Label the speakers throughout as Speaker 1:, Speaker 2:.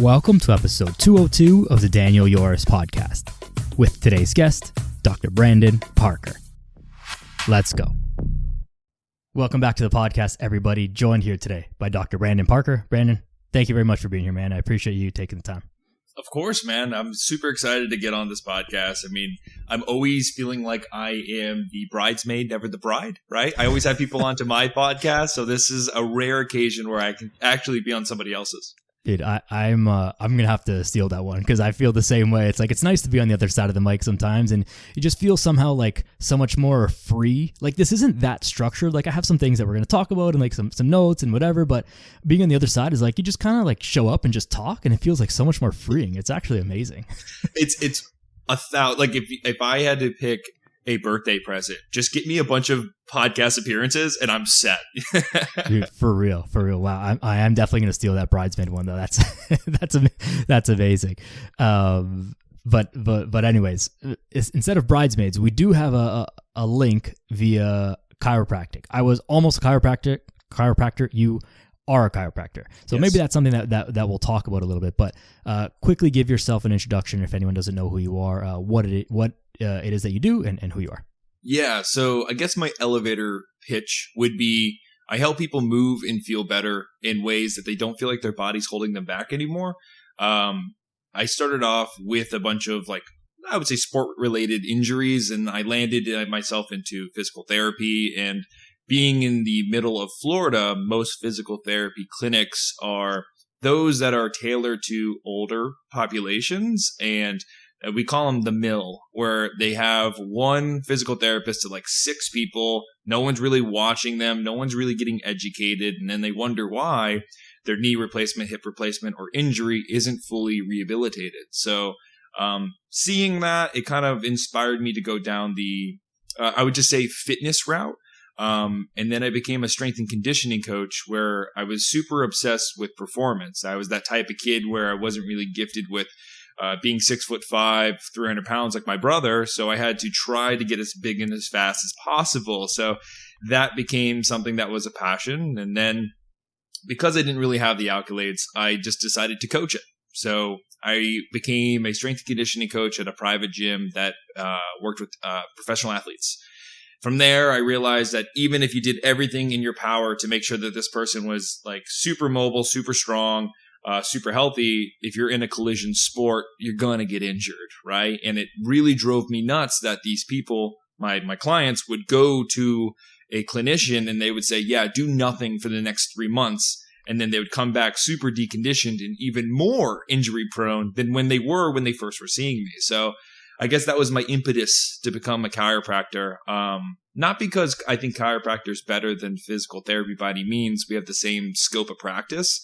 Speaker 1: Welcome to episode 202 of the Daniel Yoris podcast with today's guest, Dr. Brandon Parker. Let's go. Welcome back to the podcast, everybody. Joined here today by Dr. Brandon Parker. Brandon, thank you very much for being here, man. I appreciate you taking the time.
Speaker 2: Of course, man. I'm super excited to get on this podcast. I mean, I'm always feeling like I am the bridesmaid, never the bride, right? I always have people onto my podcast, so this is a rare occasion where I can actually be on somebody else's.
Speaker 1: Dude, I'm gonna have to steal that one because I feel the same way. It's like it's nice to be on the other side of the mic sometimes, and you just feel somehow like so much more free. Like this isn't that structured. Like I have some things that we're gonna talk about and like some notes and whatever, but being on the other side is like you just kind of like show up and just talk, and it feels like so much more freeing. It's actually amazing.
Speaker 2: It's like if I had to pick a birthday present, just get me a bunch of podcast appearances and I'm set.
Speaker 1: Dude, for real. Wow, I am definitely gonna steal that bridesmaid one though. That's amazing. But anyways, instead of bridesmaids, we do have a link via chiropractic. I was almost a chiropractor. You are a chiropractor, so yes. Maybe that's something that we'll talk about a little bit. But quickly give yourself an introduction if anyone doesn't know who you are, what it is that you do, and who you are.
Speaker 2: Yeah, so I guess my elevator pitch would be I help people move and feel better in ways that they don't feel like their body's holding them back anymore. I started off with a bunch of I would say sport-related injuries, and I landed myself into physical therapy. And being in the middle of Florida, most physical therapy clinics are those that are tailored to older populations, and we call them the mill, where they have one physical therapist to like 6 people. No one's really watching them. No one's really getting educated. And then they wonder why their knee replacement, hip replacement, or injury isn't fully rehabilitated. So seeing that, it kind of inspired me to go down the, I would just say, fitness route. And then I became a strength and conditioning coach where I was super obsessed with performance. I was that type of kid where I wasn't really gifted with being 6'5", 300 pounds like my brother. So I had to try to get as big and as fast as possible. So that became something that was a passion. And then because I didn't really have the accolades, I just decided to coach it. So I became a strength and conditioning coach at a private gym that worked with professional athletes. From there, I realized that even if you did everything in your power to make sure that this person was like super mobile, super strong, super healthy, if you're in a collision sport, you're going to get injured, right? And it really drove me nuts that these people, my clients, would go to a clinician and they would say, yeah, do nothing for the next 3 months. And then they would come back super deconditioned and even more injury prone than when they first were seeing me. So I guess that was my impetus to become a chiropractor. Not because I think chiropractor is better than physical therapy by any means. We have the same scope of practice.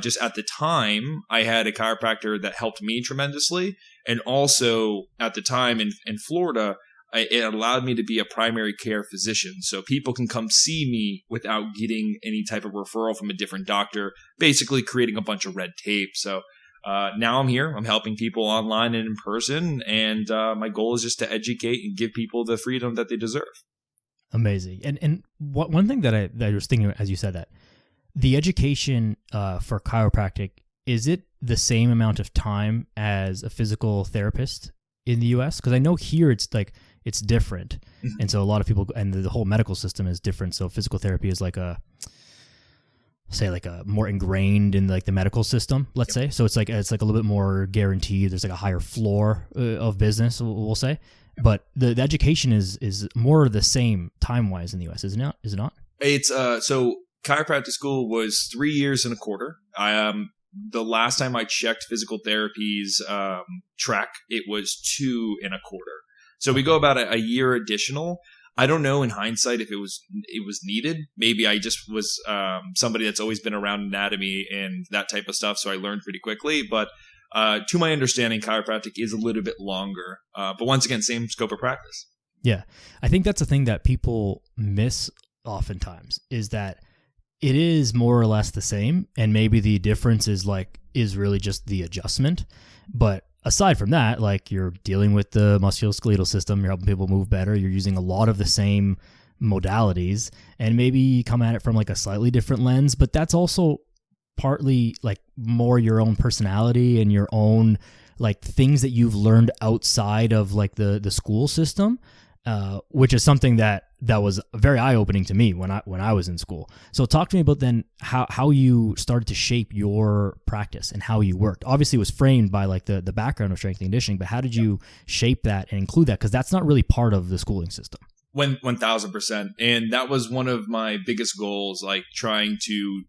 Speaker 2: Just at the time, I had a chiropractor that helped me tremendously. And also at the time in Florida, it allowed me to be a primary care physician. So people can come see me without getting any type of referral from a different doctor, basically creating a bunch of red tape. So now I'm here. I'm helping people online and in person. And my goal is just to educate and give people the freedom that they deserve.
Speaker 1: Amazing. And one thing that I was thinking as you said that, the education for chiropractic, is it the same amount of time as a physical therapist in the US? Because I know here it's different. Mm-hmm. And so a lot of people, and the whole medical system is different. So physical therapy is like a more ingrained in like the medical system, let's say. So it's like a little bit more guaranteed. There's like a higher floor of business, we'll say. But the education is more the same time-wise in the US, is it not?
Speaker 2: It's so chiropractic school was 3 years and a quarter. The last time I checked physical therapy's track, it was 2 and a quarter. So we go about a year additional. I don't know in hindsight if it was needed. Maybe I just was somebody that's always been around anatomy and that type of stuff, so I learned pretty quickly. But to my understanding, chiropractic is a little bit longer. But once again, same scope of practice.
Speaker 1: Yeah. I think that's the thing that people miss oftentimes is that it is more or less the same, and maybe the difference is really just the adjustment. But aside from that, like you're dealing with the musculoskeletal system, you're helping people move better, you're using a lot of the same modalities, and maybe come at it from like a slightly different lens, but that's also partly like more your own personality and your own like things that you've learned outside of like the school system, which is something that was very eye-opening to me when I was in school. So talk to me about then how you started to shape your practice and how you worked. Obviously, it was framed by like the background of strength and conditioning, but how did you shape that and include that? Because that's not really part of the schooling system.
Speaker 2: 1000%. And that was one of my biggest goals, like trying to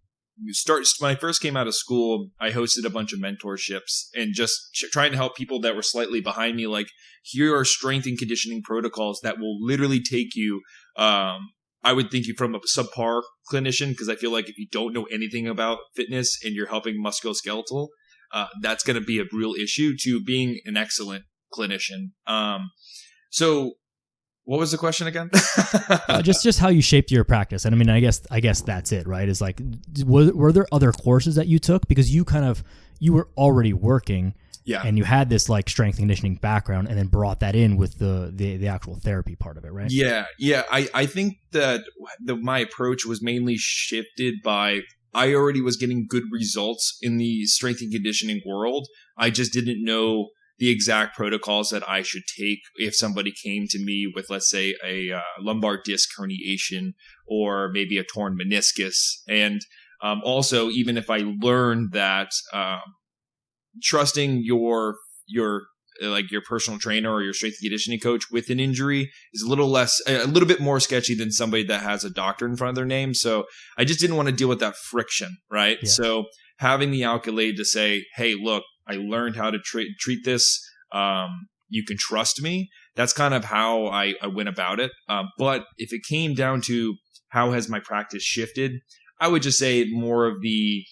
Speaker 2: start. When I first came out of school, I hosted a bunch of mentorships and just trying to help people that were slightly behind me. Like, here are strength and conditioning protocols that will literally take you, I would think you from a subpar clinician, because I feel like if you don't know anything about fitness and you're helping musculoskeletal, that's going to be a real issue, to being an excellent clinician. So what was the question again?
Speaker 1: Just how you shaped your practice. And I mean, I guess that's it, right? Is like, were there other courses that you took? Because you were already working, yeah, and you had this like strength and conditioning background, and then brought that in with the actual therapy part of it, right?
Speaker 2: Yeah. I think that my approach was mainly shifted by, I already was getting good results in the strength and conditioning world. I just didn't know the exact protocols that I should take if somebody came to me with, let's say, a lumbar disc herniation or maybe a torn meniscus. And also, even if I learned that trusting your personal trainer or your strength and conditioning coach with an injury is a little bit more sketchy than somebody that has a doctor in front of their name. So I just didn't want to deal with that friction, right? Yeah. So having the accolade to say, hey, look, I learned how to treat this. You can trust me. That's kind of how I went about it. But if it came down to how has my practice shifted, I would just say more of the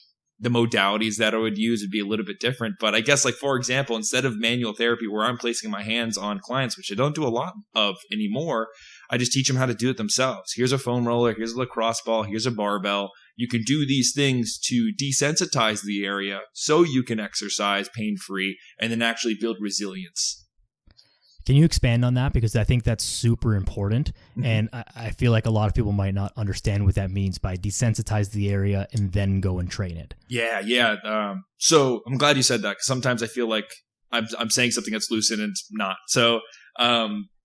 Speaker 2: modalities that I would use would be a little bit different. But I guess, like, for example, instead of manual therapy where I'm placing my hands on clients, which I don't do a lot of anymore, I just teach them how to do it themselves. Here's a foam roller. Here's a lacrosse ball. Here's a barbell. You can do these things to desensitize the area so you can exercise pain-free and then actually build resilience.
Speaker 1: Can you expand on that? Because I think that's super important. Mm-hmm. And I feel like a lot of people might not understand what that means by desensitize the area and then go and train it.
Speaker 2: Yeah. So I'm glad you said that, because sometimes I feel like I'm saying something that's lucid and it's not. So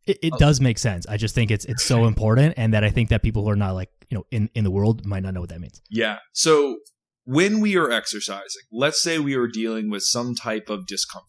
Speaker 1: it does make sense. I just think it's so important, and that I think that people who are not like, in the world might not know what that means.
Speaker 2: Yeah. So when we are exercising, let's say we are dealing with some type of discomfort.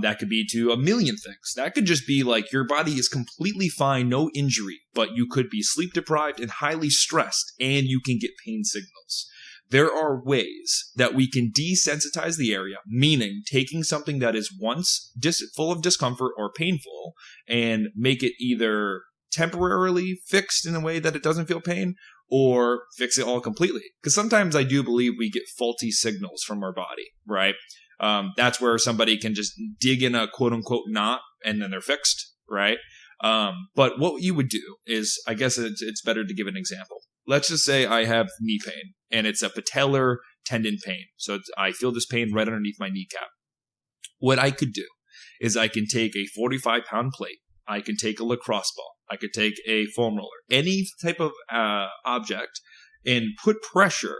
Speaker 2: That could be to a million things. That could just be like your body is completely fine, no injury, but you could be sleep deprived and highly stressed, and you can get pain signals. There are ways that we can desensitize the area, meaning taking something that is once full of discomfort or painful and make it either temporarily fixed in a way that it doesn't feel pain, or fix it all completely. Because sometimes I do believe we get faulty signals from our body, right? That's where somebody can just dig in a quote unquote knot and then they're fixed, right? But what you would do is, I guess it's better to give an example. Let's just say I have knee pain and it's a patellar tendon pain. So I feel this pain right underneath my kneecap. What I could do is I can take a 45-pound plate. I can take a lacrosse ball. I could take a foam roller, any type of object, and put pressure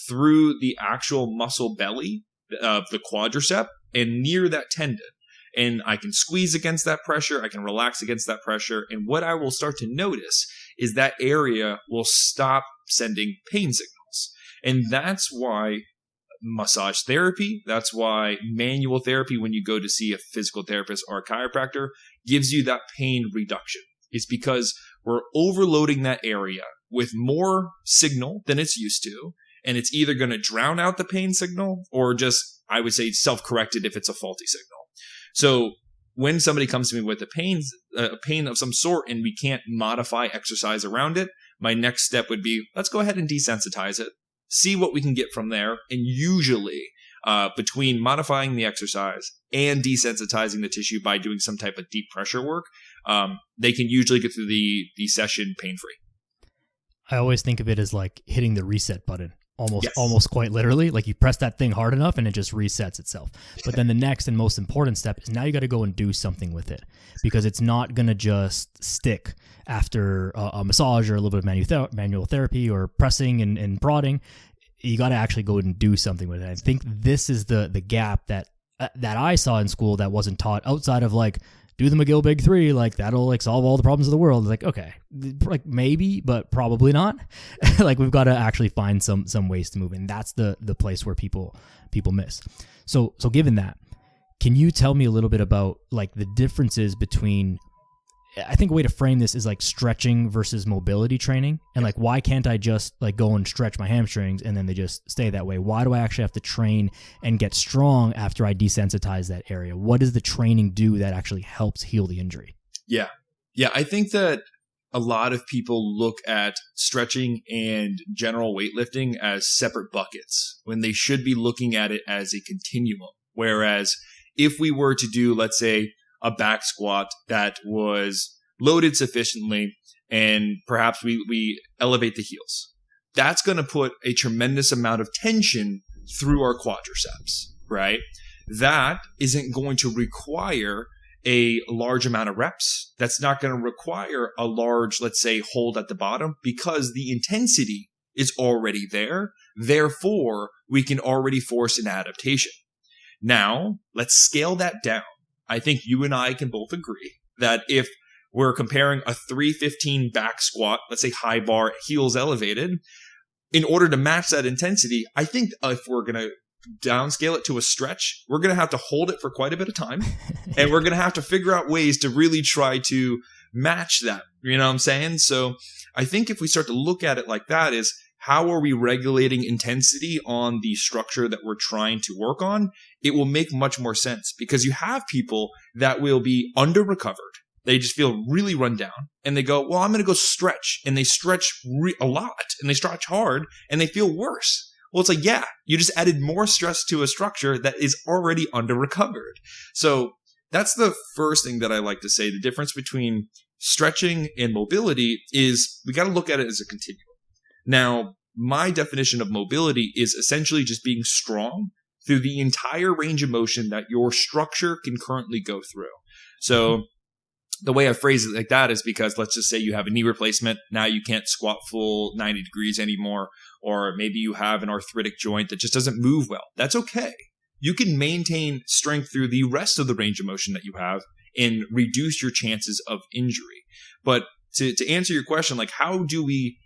Speaker 2: through the actual muscle belly of the quadricep and near that tendon. And I can squeeze against that pressure. I can relax against that pressure. And what I will start to notice is that area will stop sending pain signals. And that's why massage therapy, that's why manual therapy, when you go to see a physical therapist or a chiropractor, gives you that pain reduction. It's because we're overloading that area with more signal than it's used to. And it's either going to drown out the pain signal or just, I would say, self-corrected if it's a faulty signal. So when somebody comes to me with a pain of some sort and we can't modify exercise around it, my next step would be, let's go ahead and desensitize it, see what we can get from there. And usually between modifying the exercise and desensitizing the tissue by doing some type of deep pressure work, they can usually get through the session pain-free.
Speaker 1: I always think of it as like hitting the reset button. Almost quite literally, like you press that thing hard enough and it just resets itself. But then the next and most important step is now you got to go and do something with it, because it's not going to just stick after a massage or a little bit of manual therapy or pressing and prodding. you got to actually go and do something with it. I think this is the gap that I saw in school that wasn't taught outside of like, do the McGill Big Three, like that'll like solve all the problems of the world. Like, okay, like maybe, but probably not. Like we've got to actually find some ways to move, and that's the place where people miss. So given that, can you tell me a little bit about like the differences between, I think a way to frame this is like stretching versus mobility training, and like why can't I just like go and stretch my hamstrings and then they just stay that way? Why do I actually have to train and get strong after I desensitize that area? What does the training do that actually helps heal the injury?
Speaker 2: Yeah. I think that a lot of people look at stretching and general weightlifting as separate buckets when they should be looking at it as a continuum. Whereas if we were to do, let's say, a back squat that was loaded sufficiently and perhaps we elevate the heels, that's going to put a tremendous amount of tension through our quadriceps, right? That isn't going to require a large amount of reps. That's not going to require a large, let's say, hold at the bottom because the intensity is already there. Therefore, we can already force an adaptation. Now, let's scale that down. I think you and I can both agree that if we're comparing a 315 back squat, let's say high bar, heels elevated, in order to match that intensity, I think if we're going to downscale it to a stretch, we're going to have to hold it for quite a bit of time. And we're going to have to figure out ways to really try to match that. You know what I'm saying? So I think if we start to look at it like that, is how are we regulating intensity on the structure that we're trying to work on? It will make much more sense because you have people that will be under recovered. They just feel really run down and they go, well, I'm going to go stretch, and they stretch a lot and they stretch hard and they feel worse. Well, it's like, yeah, you just added more stress to a structure that is already under recovered. So that's the first thing that I like to say. The difference between stretching and mobility is we got to look at it as a continuum. Now, my definition of mobility is essentially just being strong through the entire range of motion that your structure can currently go through. So the way I phrase it like that is because let's just say you have a knee replacement. Now you can't squat full 90 degrees anymore. Or maybe you have an arthritic joint that just doesn't move well. That's okay. You can maintain strength through the rest of the range of motion that you have and reduce your chances of injury. But to answer your question, like how do we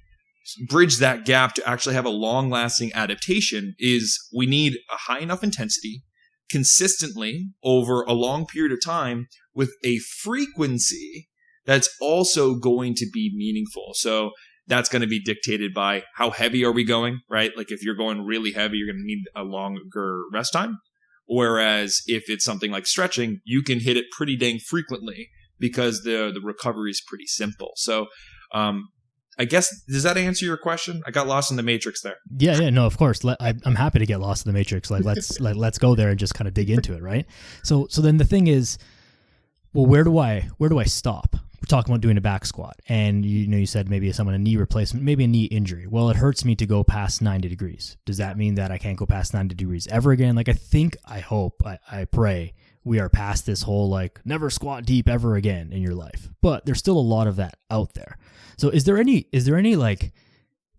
Speaker 2: bridge that gap to actually have a long-lasting adaptation is we need a high enough intensity consistently over a long period of time with a frequency that's also going to be meaningful. So that's going to be dictated by how heavy are we going, right? Like if you're going really heavy, you're going to need a longer rest time. Whereas if it's something like stretching, you can hit it pretty dang frequently because the recovery is pretty simple. So I guess, does that answer your question? I got lost in the matrix there.
Speaker 1: Yeah, no, of course. I'm happy to get lost in the matrix. Like let's go there and just kind of dig into it, right? So then the thing is, well, where do I stop? We're talking about doing a back squat, and you said maybe someone a knee replacement, maybe a knee injury. Well, it hurts me to go past 90 degrees. Does that mean that I can't go past 90 degrees ever again? Like I hope, I pray we are past this whole like never squat deep ever again in your life. But there's still a lot of that out there. So is there any like,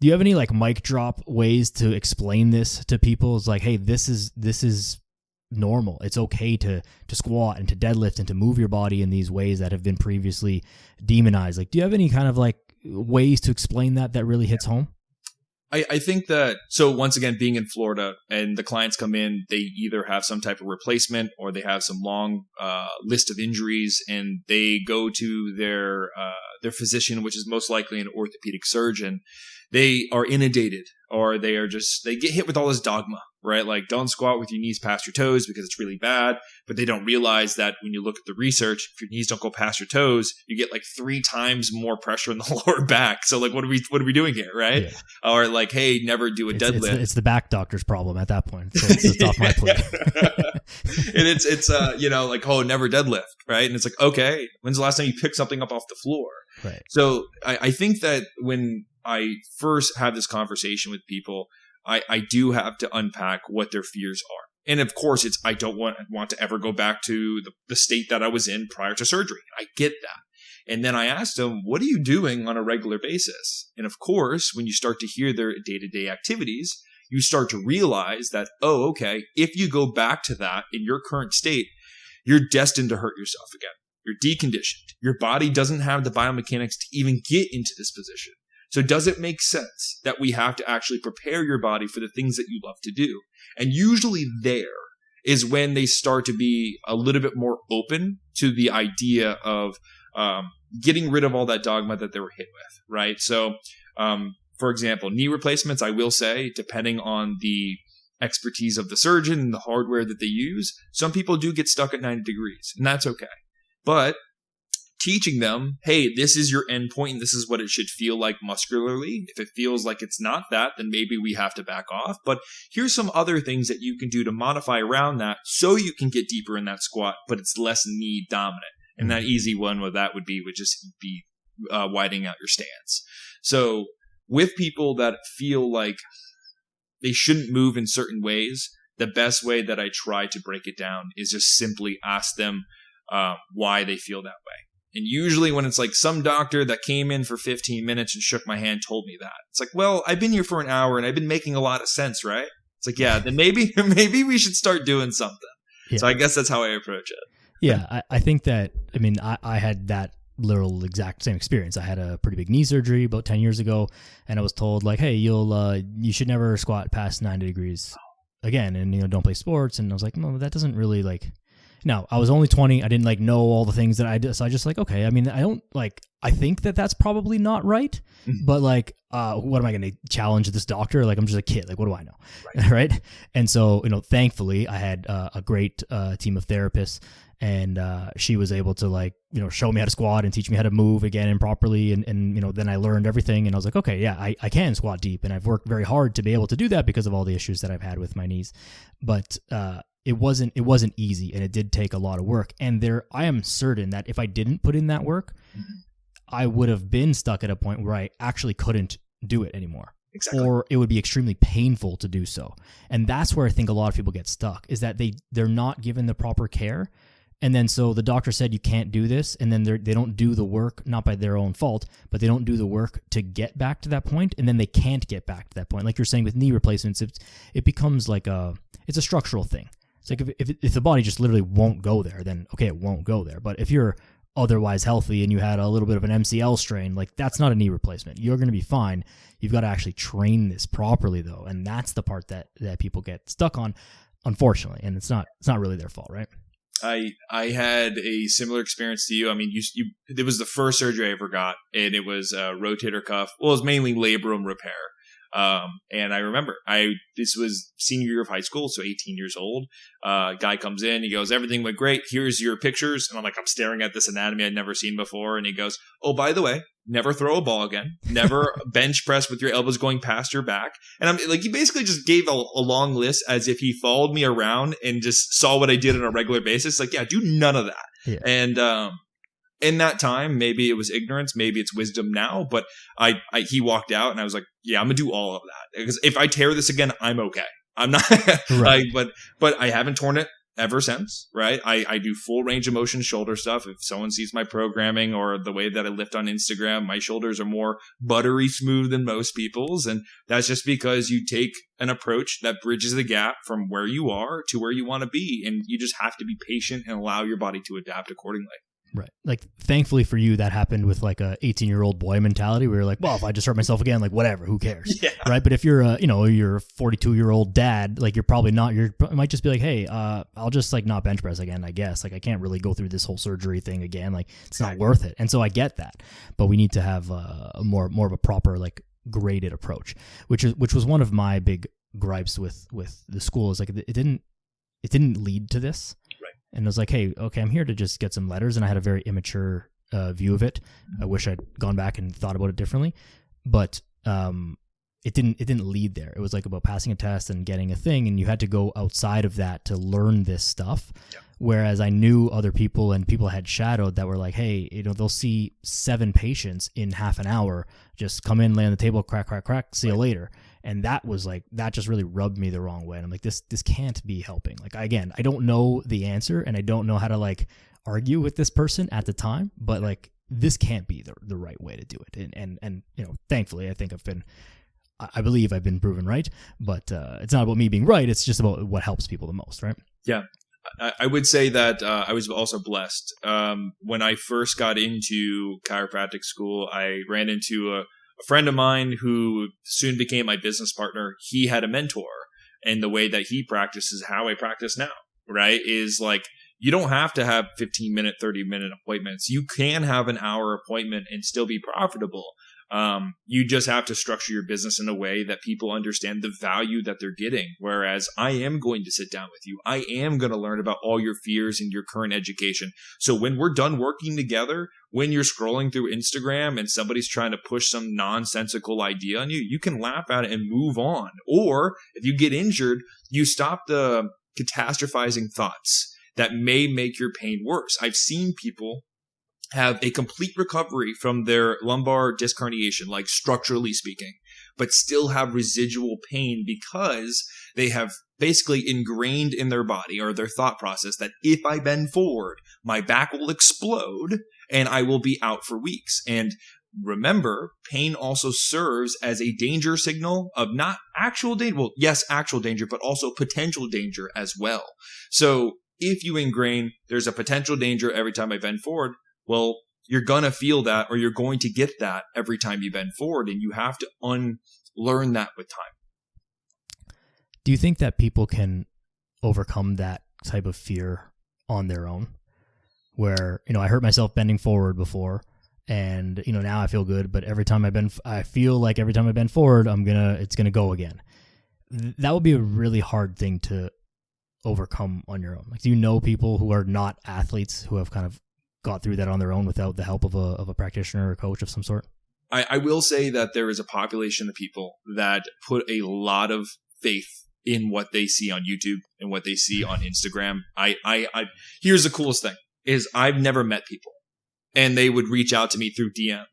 Speaker 1: do you have any like mic drop ways to explain this to people? It's like, hey, this is normal. It's okay to squat and to deadlift and to move your body in these ways that have been previously demonized. Like, do you have any kind of like ways to explain that really hits home?
Speaker 2: I think that, so once again, being in Florida and the clients come in, they either have some type of replacement or they have some long list of injuries, and they go to their physician, which is most likely an orthopedic surgeon. They are inundated, or they get hit with all this dogma, right? Like, don't squat with your knees past your toes because it's really bad. But they don't realize that when you look at the research, if your knees don't go past your toes, you get like 3 times more pressure in the lower back. So like, what are we doing here, right? Yeah. Or like, hey, never do a deadlift.
Speaker 1: It's the back doctor's problem at that point. So it's off my plate.
Speaker 2: And it's like, oh, never deadlift, right? And it's like, okay, when's the last time you picked something up off the floor?
Speaker 1: Right.
Speaker 2: So I think that when I first have this conversation with people, I do have to unpack what their fears are. And of course, I don't want to ever go back to the state that I was in prior to surgery. I get that. And then I asked them, what are you doing on a regular basis? And of course, when you start to hear their day-to-day activities, you start to realize that, oh, okay, if you go back to that in your current state, you're destined to hurt yourself again. You're deconditioned. Your body doesn't have the biomechanics to even get into this position. So does it make sense that we have to actually prepare your body for the things that you love to do? And usually there is when they start to be a little bit more open to the idea of getting rid of all that dogma that they were hit with, right? So, for example, knee replacements, I will say, depending on the expertise of the surgeon and the hardware that they use, some people do get stuck at 90 degrees, and that's okay. But teaching them, hey, this is your end point and this is what it should feel like muscularly. If it feels like it's not that, then maybe we have to back off. But here's some other things that you can do to modify around that so you can get deeper in that squat, but it's less knee dominant. And that easy one with that would just be widening out your stance. So with people that feel like they shouldn't move in certain ways, the best way that I try to break it down is just simply ask them why they feel that way. And usually when it's like some doctor that came in for 15 minutes and shook my hand told me that. It's like, well, I've been here for an hour and I've been making a lot of sense, right? It's like, yeah, then maybe we should start doing something. Yeah. So I guess that's how I approach it.
Speaker 1: Yeah, I think that, I mean, I had that literal exact same experience. I had a pretty big knee surgery about 10 years ago, and I was told, like, hey, you should never squat past 90 degrees again, and, don't play sports. And I was like, no, that doesn't really, like... No, I was only 20. I didn't know all the things that I did. So I just okay. I mean, I think that that's probably not right, but what am I going to challenge this doctor? Like, I'm just a kid. Like, what do I know? Right. And so, thankfully I had a great team of therapists, and she was able to show me how to squat and teach me how to move again and properly. And then I learned everything, and I was like, okay, yeah, I can squat deep, and I've worked very hard to be able to do that because of all the issues that I've had with my knees. But, it wasn't easy, and it did take a lot of work. And I am certain that if I didn't put in that work, I would have been stuck at a point where I actually couldn't do it anymore. Exactly. Or it would be extremely painful to do so. And that's where I think a lot of people get stuck, is that they're not given the proper care. And then so the doctor said you can't do this, and then they don't do the work, not by their own fault, but they don't do the work to get back to that point, and then they can't get back to that point. Like you're saying with knee replacements, it becomes it's a structural thing. It's like if the body just literally won't go there, then okay, it won't go there. But if you're otherwise healthy and you had a little bit of an MCL strain, that's not a knee replacement. You're going to be fine. You've got to actually train this properly, though, and that's the part that people get stuck on, unfortunately. And it's not really their fault, right?
Speaker 2: I had a similar experience to you. I mean, it was the first surgery I ever got, and it was a rotator cuff. Well, it was mainly labrum repair. And I remember this was senior year of high school, so 18 years old. Guy comes in, he goes, everything went great. Here's your pictures. And I'm staring at this anatomy I'd never seen before. And he goes, oh, by the way, never throw a ball again. Never bench press with your elbows going past your back. And I'm he basically just gave a long list as if he followed me around and just saw what I did on a regular basis. Yeah, do none of that. Yeah. And, in that time, maybe it was ignorance, maybe it's wisdom now, but he walked out and I was like, yeah, I'm going to do all of that. Because if I tear this again, I'm okay. I'm not, right. But I haven't torn it ever since, right? I do full range of motion shoulder stuff. If someone sees my programming or the way that I lift on Instagram, my shoulders are more buttery smooth than most people's. And that's just because you take an approach that bridges the gap from where you are to where you want to be. And you just have to be patient and allow your body to adapt accordingly.
Speaker 1: Right. Thankfully for you, that happened with a 18-year-old boy mentality where you're well, if I just hurt myself again, whatever, who cares? Yeah. Right. But if you're you're a 42-year-old dad, you're probably not, you might just be hey, I'll just not bench press again, I guess. I can't really go through this whole surgery thing again. It's not worth it. And so I get that, but we need to have a more of a proper, graded approach, which was one of my big gripes with the school is it didn't lead to this. And I was hey, okay, I'm here to just get some letters. And I had a very immature view of it. I wish I'd gone back and thought about it differently. But it didn't lead there. It was about passing a test and getting a thing. And you had to go outside of that to learn this stuff. Yeah. Whereas I knew other people and people I had shadowed that were hey, they'll see 7 patients in half an hour, just come in, lay on the table, crack, crack, crack, see you later. And that was that just really rubbed me the wrong way. And I'm this can't be helping. Again, I don't know the answer and I don't know how to argue with this person at the time, but this can't be the right way to do it. And thankfully I think I believe I've been proven right, but it's not about me being right. It's just about what helps people the most, right?
Speaker 2: Yeah. I would say that I was also blessed. When I first got into chiropractic school, I ran into a friend of mine who soon became my business partner. He had a mentor, and the way that he practices how I practice now, right, is like, you don't have to have 15-minute, 30-minute appointments. You can have an hour appointment and still be profitable. You just have to structure your business in a way that people understand the value that they're getting. Whereas I am going to sit down with you. I am going to learn about all your fears and your current education. So when we're done working together, when you're scrolling through Instagram and somebody's trying to push some nonsensical idea on you, you can laugh at it and move on. Or if you get injured, you stop the catastrophizing thoughts that may make your pain worse. I've seen people have a complete recovery from their lumbar disc herniation, like structurally speaking, but still have residual pain because they have basically ingrained in their body or their thought process that if I bend forward, my back will explode and I will be out for weeks. And remember, pain also serves as a danger signal of not actual danger. Well, yes, actual danger, but also potential danger as well. So if you ingrain, there's a potential danger every time I bend forward, well, you're going to feel that, or you're going to get that every time you bend forward, and you have to unlearn that with time.
Speaker 1: Do you think that people can overcome that type of fear on their own? Where, I hurt myself bending forward before, and, now I feel good, but every time I feel like every time I bend forward, it's going to go again. That would be a really hard thing to overcome on your own. Like, do you know people who are not athletes who have kind of got through that on their own without the help of a practitioner or a coach of some sort?
Speaker 2: I will say that there is a population of people that put a lot of faith in what they see on YouTube and what they see on Instagram. Here's the coolest thing is I've never met people, and they would reach out to me through DM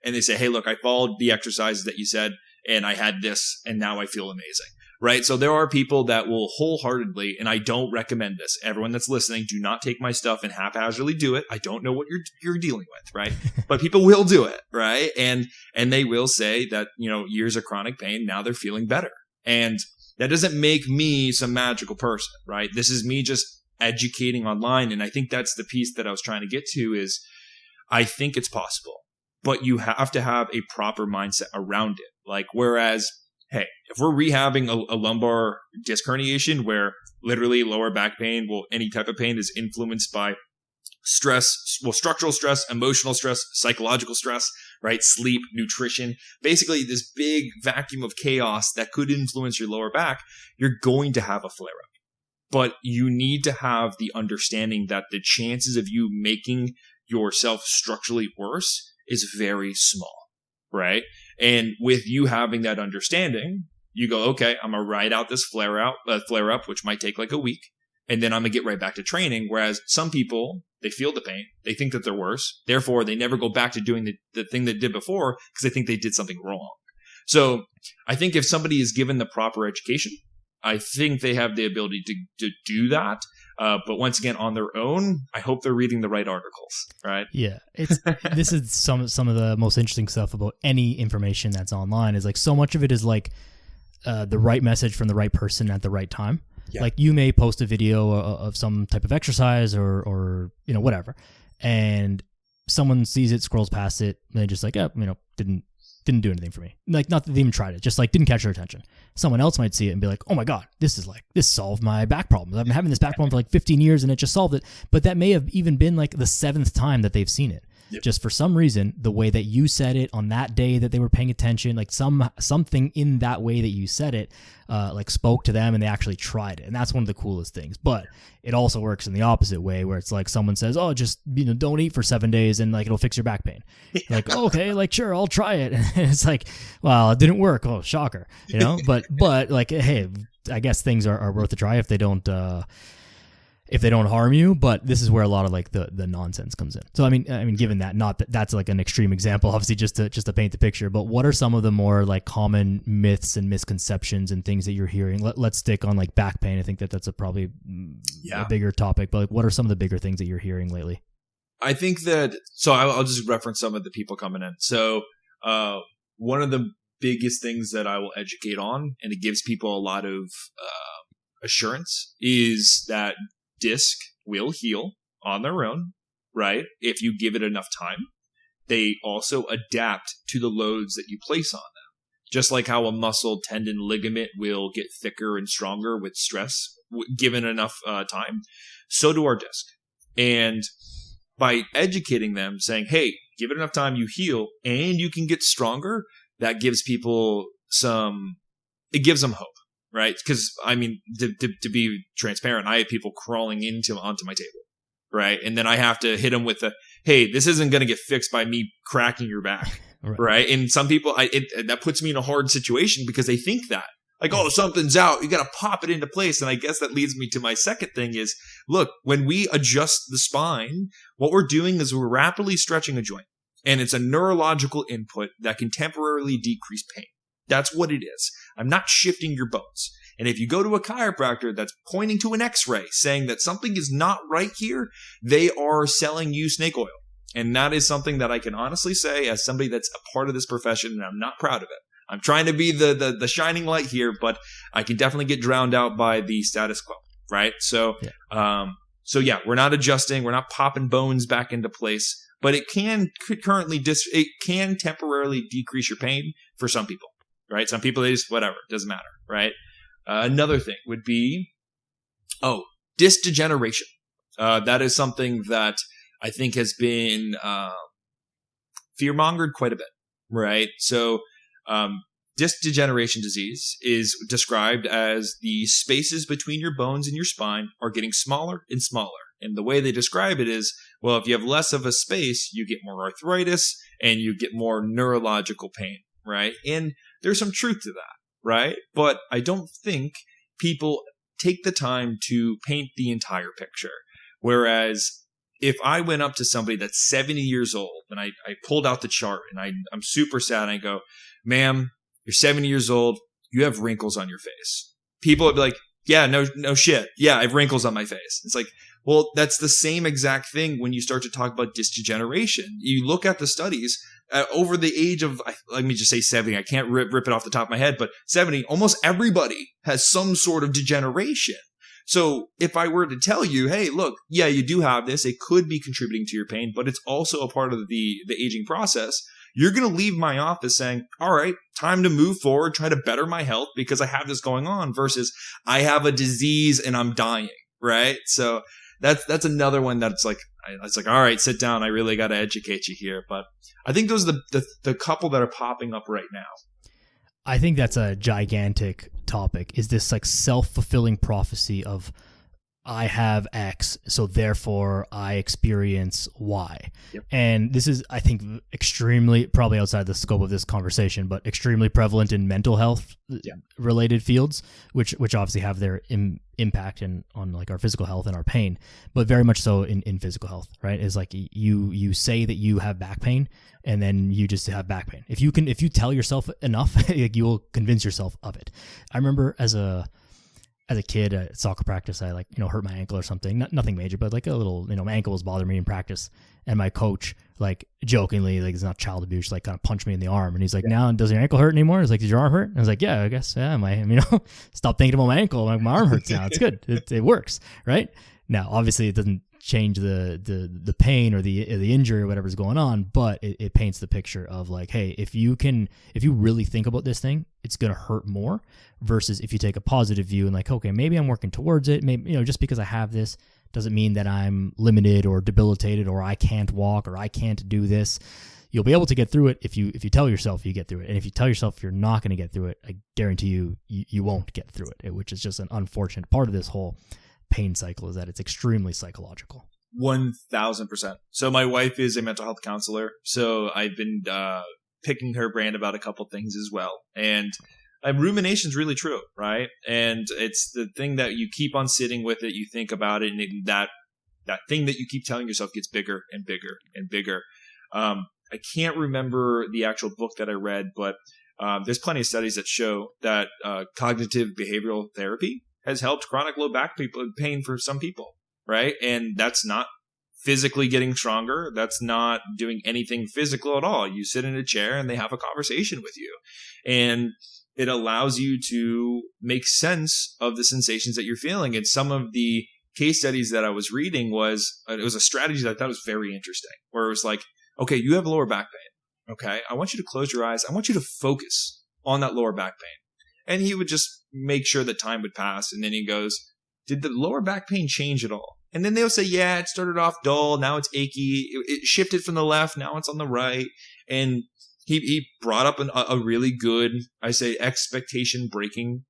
Speaker 2: and they say, hey, look, I followed the exercises that you said and I had this and now I feel amazing. Right. So there are people that will wholeheartedly, and I don't recommend this. Everyone that's listening, do not take my stuff and haphazardly do it. I don't know what you're dealing with. Right. But people will do it. Right. And they will say that, years of chronic pain, now they're feeling better. And that doesn't make me some magical person. Right. This is me just educating online. And I think that's the piece that I was trying to get to is I think it's possible, but you have to have a proper mindset around it. Like, whereas, hey, if we're rehabbing a lumbar disc herniation where literally lower back pain, any type of pain is influenced by stress, structural stress, emotional stress, psychological stress, right? Sleep, nutrition, basically this big vacuum of chaos that could influence your lower back, you're going to have a flare up. But you need to have the understanding that the chances of you making yourself structurally worse is very small, right? And with you having that understanding, you go, okay, I'm going to ride out this flare up, which might take like a week. And then I'm going to get right back to training. Whereas some people, they feel the pain. They think that they're worse. Therefore, they never go back to doing the thing they did before because they think they did something wrong. So I think if somebody is given the proper education, I think they have the ability to do that. But once again, on their own, I hope they're reading the right articles, right?
Speaker 1: Yeah. This is some of the most interesting stuff about any information that's online is like so much of it is like the right message from the right person at the right time. Yeah. Like you may post a video of some type of exercise or whatever, and someone sees it, scrolls past it, and they're just like, didn't do anything for me. Like, not that they even tried it, just like didn't catch their attention. Someone else might see it and be like, oh my God, this solved my back problem. I've been having this back problem for like 15 years and it just solved it. But that may have even been like the 7th time that they've seen it. Yep. Just for some reason, the way that you said it on that day that they were paying attention, like something in that way that you said it, like spoke to them and they actually tried it. And that's one of the coolest things. But it also works in the opposite way where it's like someone says, oh, just, don't eat for 7 days and like it'll fix your back pain. Like, oh, okay, like, sure, I'll try it. And it's like, well, it didn't work. Oh, shocker, but like, hey, I guess things are worth a try if they don't harm you, but this is where a lot of like the nonsense comes in. So I mean, given that, not that that's like an extreme example, obviously, just to paint the picture. But what are some of the more like common myths and misconceptions and things that you're hearing? Let's stick on like back pain. I think that's probably a bigger topic. But like, what are some of the bigger things that you're hearing lately?
Speaker 2: I think that I'll just reference some of the people coming in. So one of the biggest things that I will educate on, and it gives people a lot of assurance, is that disc will heal on their own, right? If you give it enough time. They also adapt to the loads that you place on them. Just like how a muscle, tendon, ligament will get thicker and stronger with stress, given enough time, so do our disc. And by educating them, saying, hey, give it enough time, you heal, and you can get stronger, that gives people it gives them hope, right? Because, I mean, to be transparent, I have people crawling onto my table, right? And then I have to hit them with hey, this isn't going to get fixed by me cracking your back, right? And some people, that puts me in a hard situation because they think that. Like, oh, something's out. You got to pop it into place. And I guess that leads me to my second thing is, look, when we adjust the spine, what we're doing is we're rapidly stretching a joint. And it's a neurological input that can temporarily decrease pain. That's what it is. I'm not shifting your bones. And if you go to a chiropractor that's pointing to an x-ray saying that something is not right here, they are selling you snake oil. And that is something that I can honestly say as somebody that's a part of this profession, and I'm not proud of it. I'm trying to be the shining light here, but I can definitely get drowned out by the status quo, right? So, yeah, we're not adjusting. We're not popping bones back into place, but it can temporarily decrease your pain for some people, right? Some people, they just, whatever, it doesn't matter, right? Another thing would be, disc degeneration. That is something that I think has been fear-mongered quite a bit, right? So disc degeneration disease is described as the spaces between your bones and your spine are getting smaller and smaller. And the way they describe it is, well, if you have less of a space, you get more arthritis and you get more neurological pain, right? And there's some truth to that, right? But I don't think people take the time to paint the entire picture. Whereas if I went up to somebody that's 70 years old and I pulled out the chart and I'm super sad and I go, ma'am, you're 70 years old, you have wrinkles on your face. People would be like, yeah, no shit. Yeah, I have wrinkles on my face. It's like, well, that's the same exact thing when you start to talk about disc degeneration. You look at the studies over the age of, let me just say 70. I can't rip it off the top of my head, but 70, almost everybody has some sort of degeneration. So if I were to tell you, hey, look, yeah, you do have this, it could be contributing to your pain, but it's also a part of the aging process. You're going to leave my office saying, all right, time to move forward, try to better my health because I have this going on versus I have a disease and I'm dying, right? So that's another one that's like, it's like, all right, sit down. I really got to educate you here. But I think those are the couple that are popping up right now.
Speaker 1: I think that's a gigantic topic, is this like self-fulfilling prophecy of I have X, so therefore I experience Y. Yep. And this is, I think, extremely, probably outside the scope of this conversation, but extremely prevalent in mental health related fields, which obviously have their impact on like our physical health and our pain, but very much so in physical health, right? Is like you say that you have back pain and then you just have back pain. If you tell yourself enough, like, you will convince yourself of it. I remember as a kid at soccer practice, I hurt my ankle or something, nothing major, but like a little, my ankle was bothering me in practice. And my coach, like jokingly, like it's not child abuse, like kind of punched me in the arm. And he's like, now does your ankle hurt anymore? He's like, does your arm hurt? And I was like, yeah, I guess. Yeah, stop thinking about my ankle. Like, my arm hurts now. It's good. It works. Right now, obviously it doesn't change the pain or the injury or whatever's going on, but it paints the picture of like, hey, if you really think about this thing, it's going to hurt more versus if you take a positive view and like, okay, maybe I'm working towards it. Maybe, just because I have this doesn't mean that I'm limited or debilitated or I can't walk or I can't do this. You'll be able to get through it if you tell yourself you get through it. And if you tell yourself you're not going to get through it, I guarantee you won't get through it, which is just an unfortunate part of this whole pain cycle, is that it's extremely psychological.
Speaker 2: 1,000%. So my wife is a mental health counselor, so I've been picking her brain about a couple things as well. And rumination is really true, right? And it's the thing that you keep on sitting with it, you think about it, and that thing that you keep telling yourself gets bigger and bigger and bigger. I can't remember the actual book that I read, but there's plenty of studies that show that cognitive behavioral therapy has helped chronic low back pain for some people, right? And that's not physically getting stronger. That's not doing anything physical at all. You sit in a chair and they have a conversation with you. And it allows you to make sense of the sensations that you're feeling. And some of the case studies that I was reading it was a strategy that I thought was very interesting, where it was like, okay, you have lower back pain. Okay. I want you to close your eyes. I want you to focus on that lower back pain. And he would just make sure that time would pass. And then he goes, did the lower back pain change at all? And then they'll say, yeah, it started off dull. Now it's achy. It shifted from the left. Now it's on the right. And he brought up a really good, I say, expectation breaking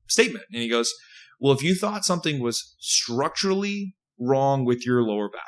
Speaker 2: statement. And he goes, well, if you thought something was structurally wrong with your lower back,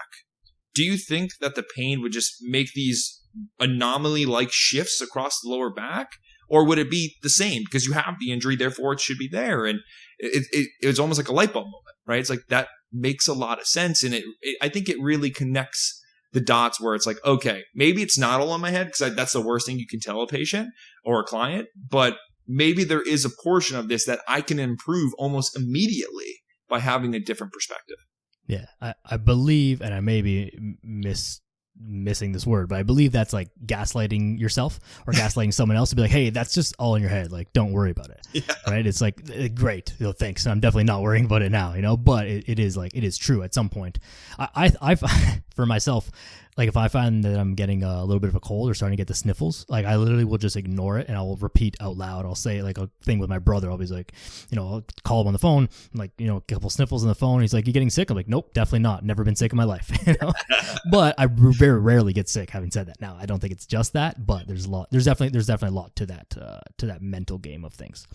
Speaker 2: do you think that the pain would just make these anomaly-like shifts across the lower back? Or would it be the same because you have the injury, therefore it should be there? And it was almost like a light bulb moment, right? It's like that makes a lot of sense. And I think it really connects the dots where it's like, okay, maybe it's not all in my head because that's the worst thing you can tell a patient or a client, but maybe there is a portion of this that I can improve almost immediately by having a different perspective.
Speaker 1: Yeah, I believe, and I may be missing this word, but I believe that's like gaslighting yourself or gaslighting someone else to be like, hey, that's just all in your head. Like, don't worry about it. Yeah. Right. It's like, great. Thanks. I'm definitely not worrying about it now, but it is true at some point. I for myself, like if I find that I'm getting a little bit of a cold or starting to get the sniffles, like I literally will just ignore it and I will repeat out loud. I'll say like a thing with my brother. I'll be like, I'll call him on the phone, like, a couple sniffles on the phone. He's like, you getting sick? I'm like, nope, definitely not. Never been sick in my life. But I very rarely get sick. Having said that, now I don't think it's just that, but there's definitely a lot to that mental game of things.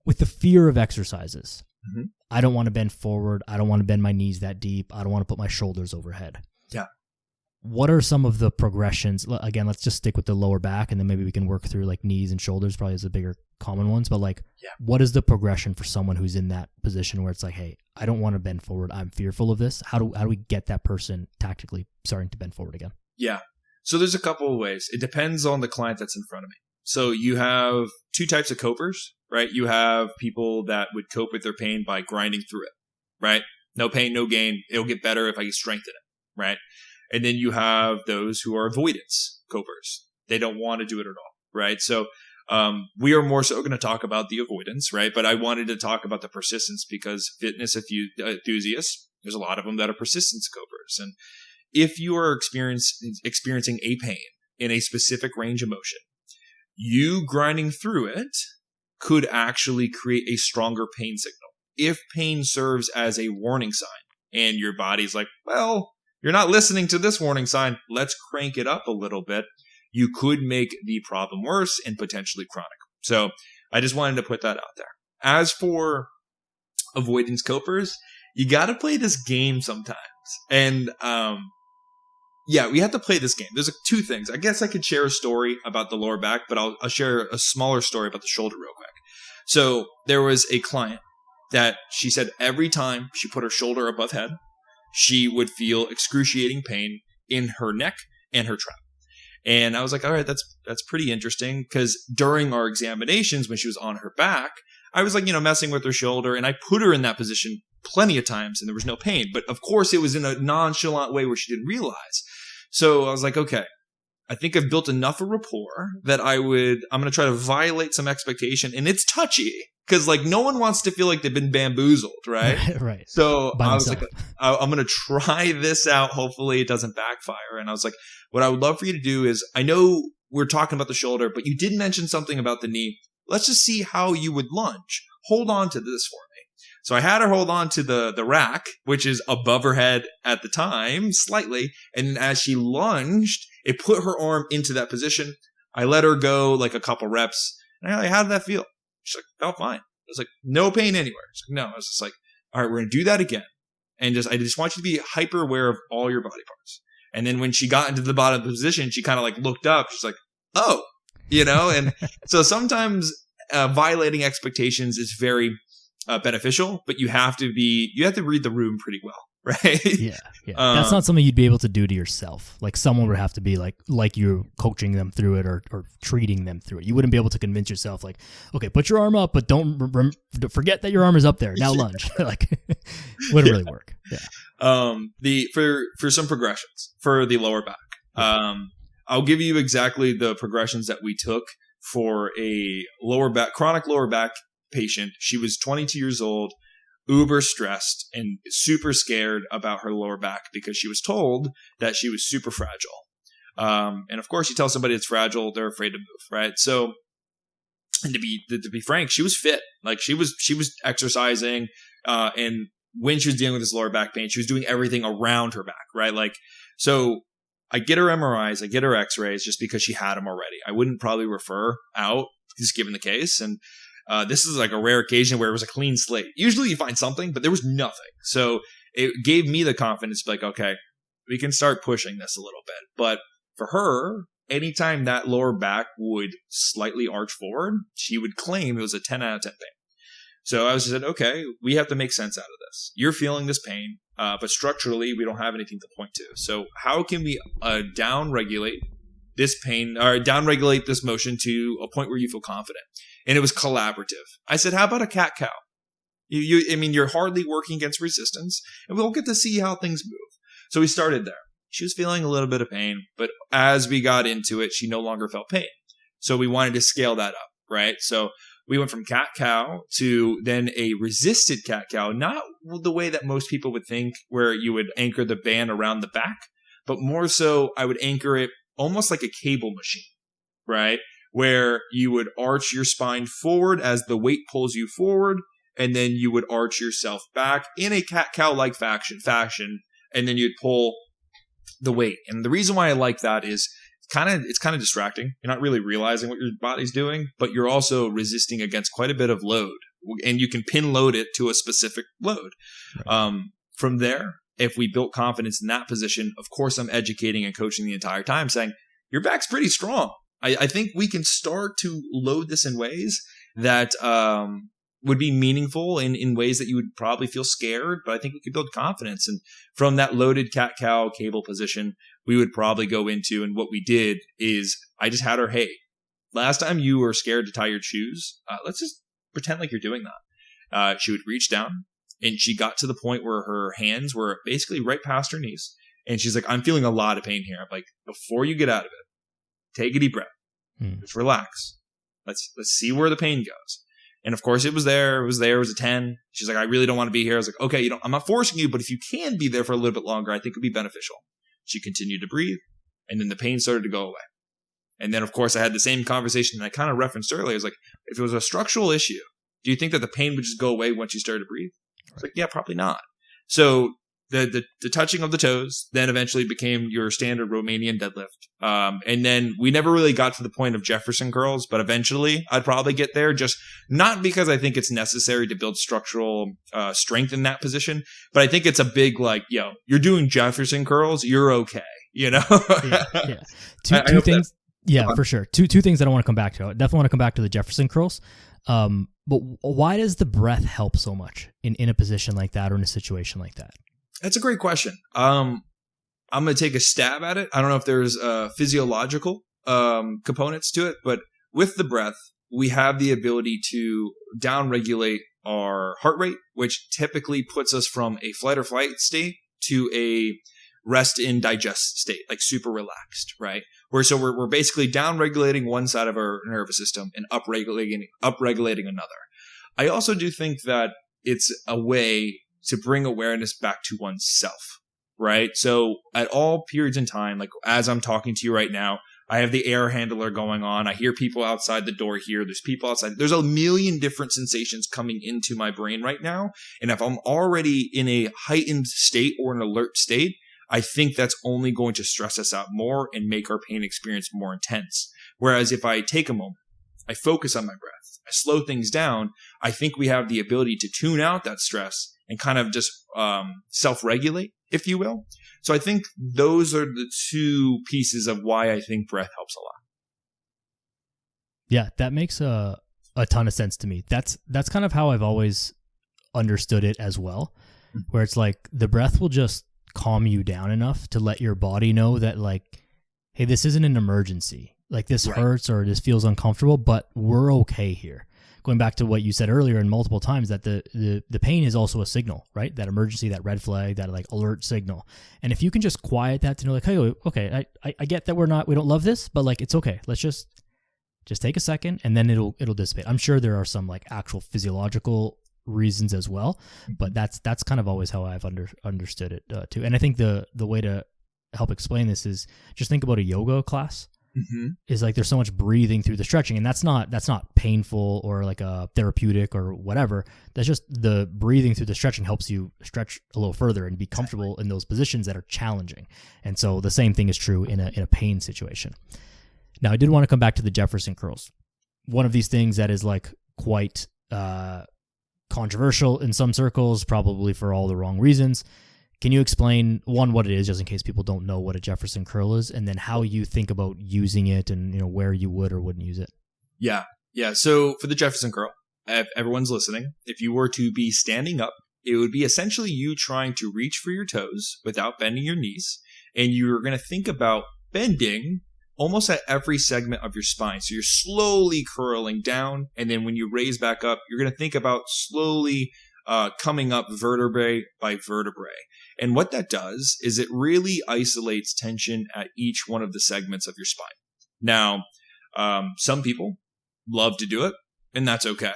Speaker 1: With the fear of exercises, mm-hmm. I don't want to bend forward. I don't want to bend my knees that deep. I don't want to put my shoulders overhead.
Speaker 2: Yeah.
Speaker 1: What are some of the progressions? Again, let's just stick with the lower back and then maybe we can work through like knees and shoulders probably as the bigger common ones. But What is the progression for someone who's in that position where it's like, hey, I don't want to bend forward. I'm fearful of this. How do we get that person tactically starting to bend forward again?
Speaker 2: Yeah. So there's a couple of ways. It depends on the client that's in front of me. So you have two types of copers, right? You have people that would cope with their pain by grinding through it, right? No pain, no gain. It'll get better if I strengthen it, right? And then you have those who are avoidance copers. They don't want to do it at all, right? So we are more so going to talk about the avoidance, right? But I wanted to talk about the persistence because fitness enthusiasts, there's a lot of them that are persistence copers. And if you are experiencing a pain in a specific range of motion, you grinding through it could actually create a stronger pain signal. If pain serves as a warning sign and your body's like, well, you're not listening to this warning sign, let's crank it up a little bit, you could make the problem worse and potentially chronic. So I just wanted to put that out there. As for avoidance copers, you got to play this game sometimes. And we have to play this game. There's two things. I guess I could share a story about the lower back, but I'll share a smaller story about the shoulder real quick. So there was a client that she said every time she put her shoulder above head, she would feel excruciating pain in her neck and her trap. And I was like, all right, that's pretty interesting because during our examinations when she was on her back, I was like, messing with her shoulder and I put her in that position plenty of times and there was no pain. But of course it was in a nonchalant way where she didn't realize. So I was like, okay, I think I've built enough of rapport that I'm going to try to violate some expectation. And it's touchy because like no one wants to feel like they've been bamboozled, right?
Speaker 1: Right.
Speaker 2: So I was like, I'm going to try this out. Hopefully it doesn't backfire. And I was like, what I would love for you to do is, I know we're talking about the shoulder, but you did mention something about the knee. Let's just see how you would lunge. Hold on to this for me. So I had her hold on to the rack, which is above her head at the time, slightly. And as she lunged, it put her arm into that position. I let her go like a couple reps. And I'm like, how did that feel? She's like, felt fine. I was like, no pain anywhere. She's like, no. I was just like, all right, we're going to do that again. And I just want you to be hyper aware of all your body parts. And then when she got into the bottom position, she kind of like looked up. She's like, oh, and so sometimes violating expectations is very beneficial, but you have to read the room pretty well, right?
Speaker 1: Yeah. That's not something you'd be able to do to yourself. Like someone would have to be like you're coaching them through it or treating them through it. You wouldn't be able to convince yourself like, okay, put your arm up, but don't forget that your arm is up there. Now lunge. Wouldn't really work. Yeah.
Speaker 2: For some progressions for the lower back. I'll give you exactly the progressions that we took for a chronic lower back patient. She was 22 years old, uber stressed and super scared about her lower back because she was told that she was super fragile. And of course, you tell somebody it's fragile, they're afraid to move, right? So, and to be frank, she was fit. Like she was exercising, and when she was dealing with this lower back pain, she was doing everything around her back, right? Like, so I get her MRIs, I get her X-rays just because she had them already. I wouldn't probably refer out just given the case. And this is like a rare occasion where it was a clean slate. Usually you find something, but there was nothing. So it gave me the confidence to be like, okay, we can start pushing this a little bit. But for her, anytime that lower back would slightly arch forward, she would claim it was a 10 out of 10 pain. So I was said, okay, we have to make sense out of this. You're feeling this pain, but structurally we don't have anything to point to. So how can we down-regulate this pain or down-regulate this motion to a point where you feel confident? And it was collaborative. I said, how about a cat-cow? You're hardly working against resistance, and we'll get to see how things move. So we started there. She was feeling a little bit of pain, but as we got into it, she no longer felt pain. So we wanted to scale that up, right? So we went from cat-cow to then a resisted cat-cow, not the way that most people would think, where you would anchor the band around the back, but more so I would anchor it almost like a cable machine, right? Where you would arch your spine forward as the weight pulls you forward, and then you would arch yourself back in a cat-cow-like fashion, and then you'd pull the weight. And the reason why I like that is it's kind of distracting. You're not really realizing what your body's doing, but you're also resisting against quite a bit of load, and you can pin load it to a specific load. Right. From there, if we built confidence in that position, of course, I'm educating and coaching the entire time saying, your back's pretty strong. I think we can start to load this in ways that would be meaningful in ways that you would probably feel scared, but I think we could build confidence. And from that loaded cat-cow cable position, we would probably go into, and what we did is I just had her, hey, last time you were scared to tie your shoes, let's just pretend like you're doing that. She would reach down, and she got to the point where her hands were basically right past her knees. And she's like, I'm feeling a lot of pain here. I'm like, before you get out of it, take a deep breath. Just relax. Let's see where the pain goes. And of course, it was there. It was a 10. She's like, I really don't want to be here. I was like, okay, I'm not forcing you, but if you can be there for a little bit longer, I think it would be beneficial. She continued to breathe, and then the pain started to go away. And then, of course, I had the same conversation that I kind of referenced earlier. I was like, if it was a structural issue, do you think that the pain would just go away once you started to breathe? I was like, yeah, probably not. So the touching of the toes then eventually became your standard Romanian deadlift. And then we never really got to the point of Jefferson curls, but eventually I'd probably get there, just not because I think it's necessary to build structural strength in that position, but I think it's a big you're doing Jefferson curls, you're okay, yeah.
Speaker 1: Two things. Yeah, for sure. Two things that I want to come back to. I definitely want to come back to the Jefferson curls. But why does the breath help so much in a position like that or in a situation like that?
Speaker 2: That's a great question. I'm going to take a stab at it. I don't know if there's physiological components to it, but with the breath, we have the ability to downregulate our heart rate, which typically puts us from a flight or flight state to a rest and digest state, like super relaxed, right? We're basically downregulating one side of our nervous system and upregulating another. I also do think that it's a way to bring awareness back to oneself, right? So at all periods in time, like as I'm talking to you right now, I have the air handler going on. I hear people outside the door here. There's people outside. There's a million different sensations coming into my brain right now. And if I'm already in a heightened state or an alert state, I think that's only going to stress us out more and make our pain experience more intense. Whereas if I take a moment, I focus on my breath, I slow things down, I think we have the ability to tune out that stress and kind of just self-regulate, if you will. So I think those are the two pieces of why I think breath helps a lot.
Speaker 1: Yeah, that makes a ton of sense to me. That's kind of how I've always understood it as well, where it's like the breath will just calm you down enough to let your body know that like, hey, this isn't an emergency. Like this hurts or this feels uncomfortable, but we're okay here. going back to what you said earlier and multiple times, that the pain is also a signal, right? That emergency, that red flag, that like alert signal. And if you can just quiet that to know like, hey, okay, I get that we don't love this, but like, it's okay. Let's just take a second, and then it'll dissipate. I'm sure there are some like actual physiological reasons as well, but that's kind of always how I've understood it too. And I think the way to help explain this is just think about a yoga class. Mm-hmm. Is like there's so much breathing through the stretching, and that's not painful or like a therapeutic or whatever. That's just the breathing through the stretching helps you stretch a little further and be comfortable in those positions that are challenging. And so the same thing is true in a pain situation. Now, I did want to come back to the Jefferson curls. One of these things that is like quite controversial in some circles, probably for all the wrong reasons. Can you explain, one, what it is, just in case people don't know what a Jefferson curl is, and then how you think about using it and, you know, where you would or wouldn't use it?
Speaker 2: Yeah. So for the Jefferson curl, if everyone's listening, if you were to be standing up, it would be essentially you trying to reach for your toes without bending your knees. And you're going to think about bending almost at every segment of your spine. So you're slowly curling down. And then when you raise back up, you're going to think about slowly coming up vertebrae by vertebrae. And what that does is it really isolates tension at each one of the segments of your spine. Now, some people love to do it, and that's okay.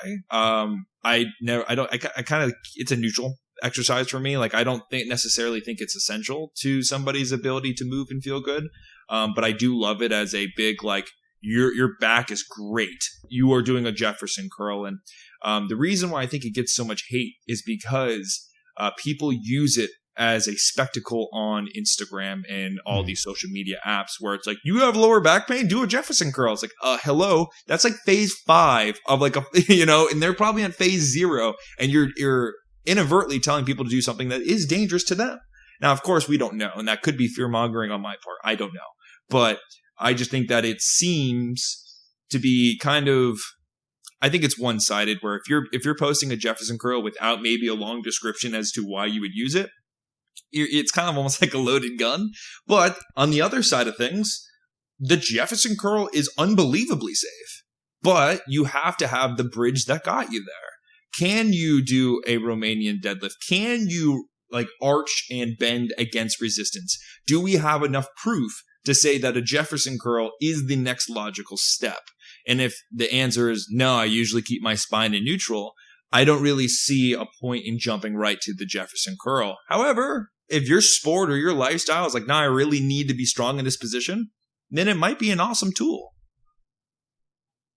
Speaker 2: It's a neutral exercise for me. Like, I don't necessarily think it's essential to somebody's ability to move and feel good. But I do love it as a big, like, your back is great. You are doing a Jefferson curl. And the reason why I think it gets so much hate is because people use it as a spectacle on Instagram and all these social media apps where it's like, you have lower back pain, do a Jefferson curl. It's like, hello, that's like phase 5 of like and they're probably on phase 0, and you're inadvertently telling people to do something that is dangerous to them. Now, of course, we don't know, and that could be fear mongering on my part. I don't know, but I just think that it seems to be kind of, I think it's one-sided, where if you're posting a Jefferson curl without maybe a long description as to why you would use it, it's kind of almost like a loaded gun. But on the other side of things, the Jefferson curl is unbelievably safe, but you have to have the bridge that got you there. Can you do a Romanian deadlift? Can you like arch and bend against resistance? Do we have enough proof to say that a Jefferson curl is the next logical step? And if the answer is no, I usually keep my spine in neutral, I don't really see a point in jumping right to the Jefferson curl. However, if your sport or your lifestyle is like, I really need to be strong in this position, then it might be an awesome tool.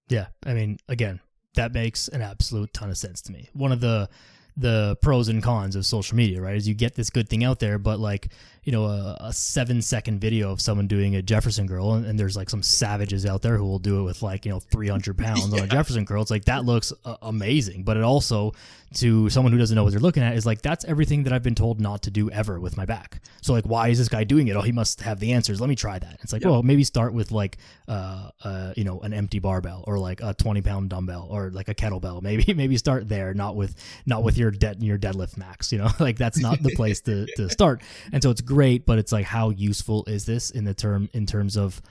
Speaker 1: Yeah. I mean, again, that makes an absolute ton of sense to me. One of the pros and cons of social media, right, is you get this good thing out there, but like, a 7-second video of someone doing a Jefferson curl, and there's like some savages out there who will do it with like 300 pounds on a Jefferson curl. It's like, that looks amazing, but it also, to someone who doesn't know what they're looking at, is like, that's everything that I've been told not to do ever with my back. So like, why is this guy doing it? Oh, he must have the answers. Let me try that. It's like, well, maybe start with like an empty barbell, or like a 20-pound dumbbell, or like a kettlebell. Maybe start there, not with your deadlift max. Like, that's not the place to start. And so it's great, but it's like, how useful is this in terms of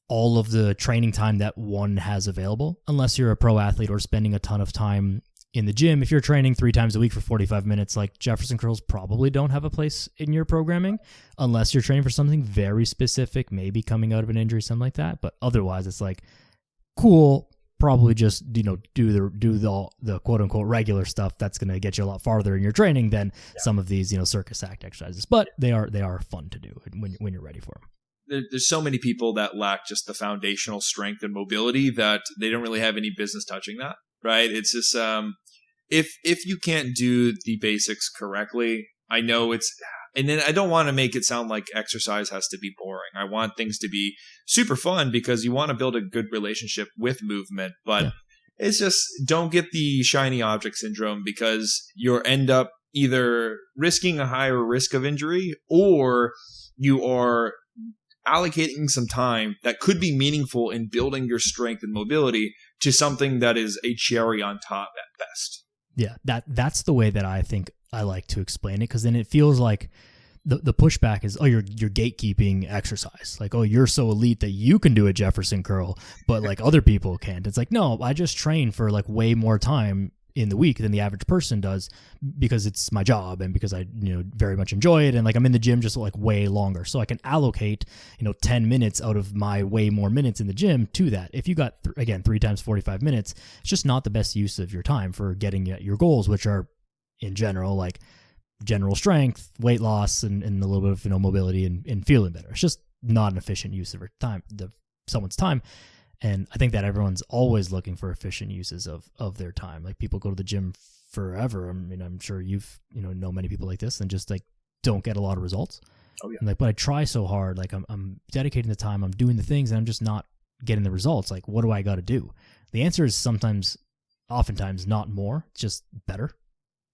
Speaker 1: all of the training time that one has available? Unless you're a pro athlete or spending a ton of time in the gym. If you're training 3 times a week for 45 minutes, like, Jefferson curls probably don't have a place in your programming, unless you're training for something very specific, maybe coming out of an injury, something like that. But otherwise, it's like, cool, probably just do the quote unquote regular stuff that's going to get you a lot farther in your training than some of these circus act exercises. But they are fun to do when you're ready for them.
Speaker 2: There's so many people that lack just the foundational strength and mobility that they don't really have any business touching that, right? It's just if you can't do the basics correctly, I know and then I don't want to make it sound like exercise has to be boring. I want things to be super fun, because you want to build a good relationship with movement. But it's just, don't get the shiny object syndrome, because you'll end up either risking a higher risk of injury, or you are allocating some time that could be meaningful in building your strength and mobility to something that is a cherry on top at best.
Speaker 1: Yeah, that's the way that I think I like to explain it, because then it feels like the pushback is, oh, you're gatekeeping exercise. Like, oh, you're so elite that you can do a Jefferson curl, but like other people can't. It's like, no, I just train for like way more time in the week than the average person does because it's my job and because I, very much enjoy it. And like, I'm in the gym just like way longer. So I can allocate, 10 minutes out of my way more minutes in the gym to that. If you got, again, 3 times 45 minutes, it's just not the best use of your time for getting at your goals, which are in general, like general strength, weight loss, and a little bit of, mobility and feeling better. It's just not an efficient use of your time, someone's time. And I think that everyone's always looking for efficient uses of their time. Like people go to the gym forever. I mean, I'm sure you've, know many people like this and just like don't get a lot of results.
Speaker 2: Oh yeah.
Speaker 1: And like, but I try so hard. Like I'm dedicating the time, I'm doing the things and I'm just not getting the results. Like, what do I got to do? The answer is oftentimes not more, just better.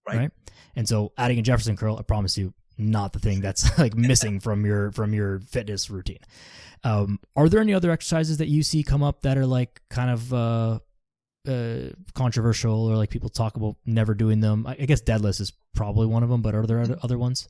Speaker 1: Right. And so adding a Jefferson curl, I promise you, not the thing that's like missing from your fitness routine. Are there any other exercises that you see come up that are like kind of controversial or like people talk about never doing them? I guess deadlifts is probably one of them, but are there other ones?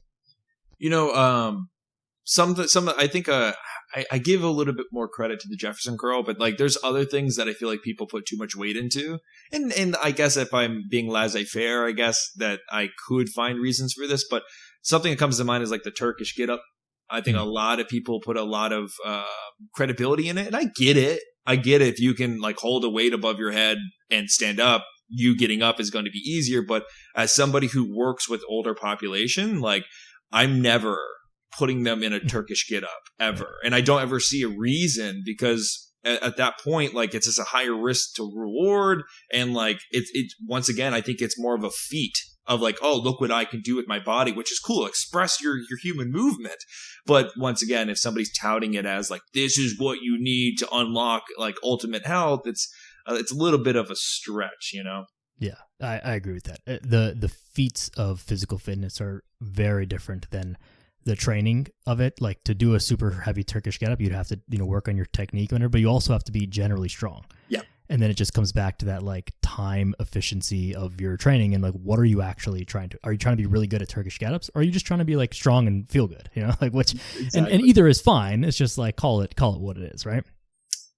Speaker 2: Some I think I give a little bit more credit to the Jefferson curl, but like there's other things that I feel like people put too much weight into. And I guess if I'm being laissez-faire, I guess that I could find reasons for this, but something that comes to mind is like the Turkish get up. I think a lot of people put a lot of credibility in it, and I get it. If you can like hold a weight above your head and stand up, you getting up is going to be easier. But as somebody who works with older population, like I'm never putting them in a Turkish get up ever. And I don't ever see a reason because at that point, like it's just a higher risk to reward. And like it once again, I think it's more of a feat of like, oh, look what I can do with my body, which is cool. Express your human movement. But once again, if somebody's touting it as like, this is what you need to unlock like ultimate health, it's a little bit of a stretch,
Speaker 1: Yeah, I agree with that. The feats of physical fitness are very different than the training of it. Like to do a super heavy Turkish get up, you'd have to, work on your technique, but you also have to be generally strong.
Speaker 2: Yeah.
Speaker 1: And then it just comes back to that like time efficiency of your training and like, what are you actually are you trying to be really good at Turkish get-ups? Or are you just trying to be like strong and feel good, like which, exactly. and either is fine. It's just like, call it what it is. Right.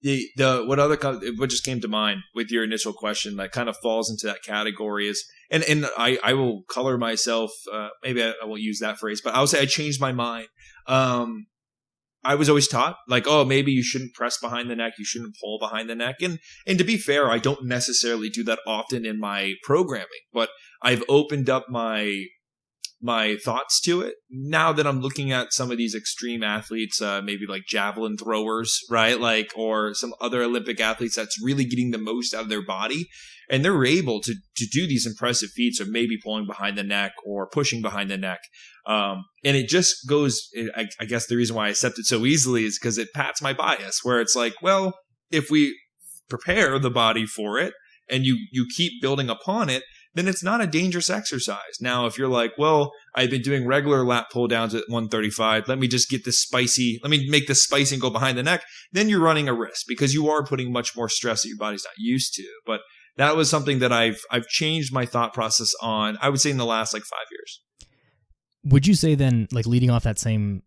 Speaker 2: What just came to mind with your initial question that kind of falls into that category is, and I will color myself, maybe I won't use that phrase, but I would say I changed my mind. I was always taught like, oh, maybe you shouldn't press behind the neck. You shouldn't pull behind the neck. And to be fair, I don't necessarily do that often in my programming, but I've opened up my thoughts to it now that I'm looking at some of these extreme athletes, maybe like javelin throwers, right? Like, or some other Olympic athletes that's really getting the most out of their body. And they're able to do these impressive feats of maybe pulling behind the neck or pushing behind the neck. And it just goes, I guess the reason why I accept it so easily is because it pats my bias where it's like, well, if we prepare the body for it and you keep building upon it, then it's not a dangerous exercise. Now, if you're like, well, I've been doing regular lat pull downs at 135. Let me just get this spicy. Let me make this spicy and go behind the neck. Then you're running a risk because you are putting much more stress that your body's not used to. But that was something that I've changed my thought process on, I would say in the last like 5 years.
Speaker 1: Would you say then, like leading off that same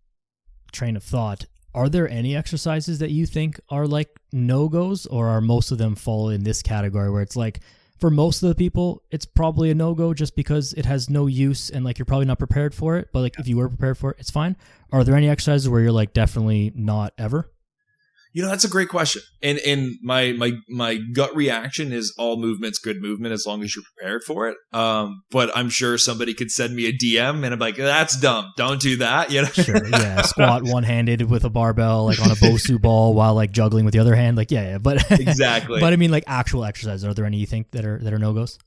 Speaker 1: train of thought, are there any exercises that you think are like no-goes, or are most of them fall in this category where it's like, for most of the people, it's probably a no-go just because it has no use and like you're probably not prepared for it, but like if you were prepared for it, it's fine? Are there any exercises where you're like definitely not ever?
Speaker 2: That's a great question. And my gut reaction is all movement's good movement as long as you're prepared for it. But I'm sure somebody could send me a DM and I'm like, that's dumb. Don't do that.
Speaker 1: Sure. Yeah. Squat one-handed with a barbell, like on a Bosu ball while like juggling with the other hand. Like, yeah. But
Speaker 2: exactly.
Speaker 1: But I mean, like actual exercises, are there any you think that are no-goes?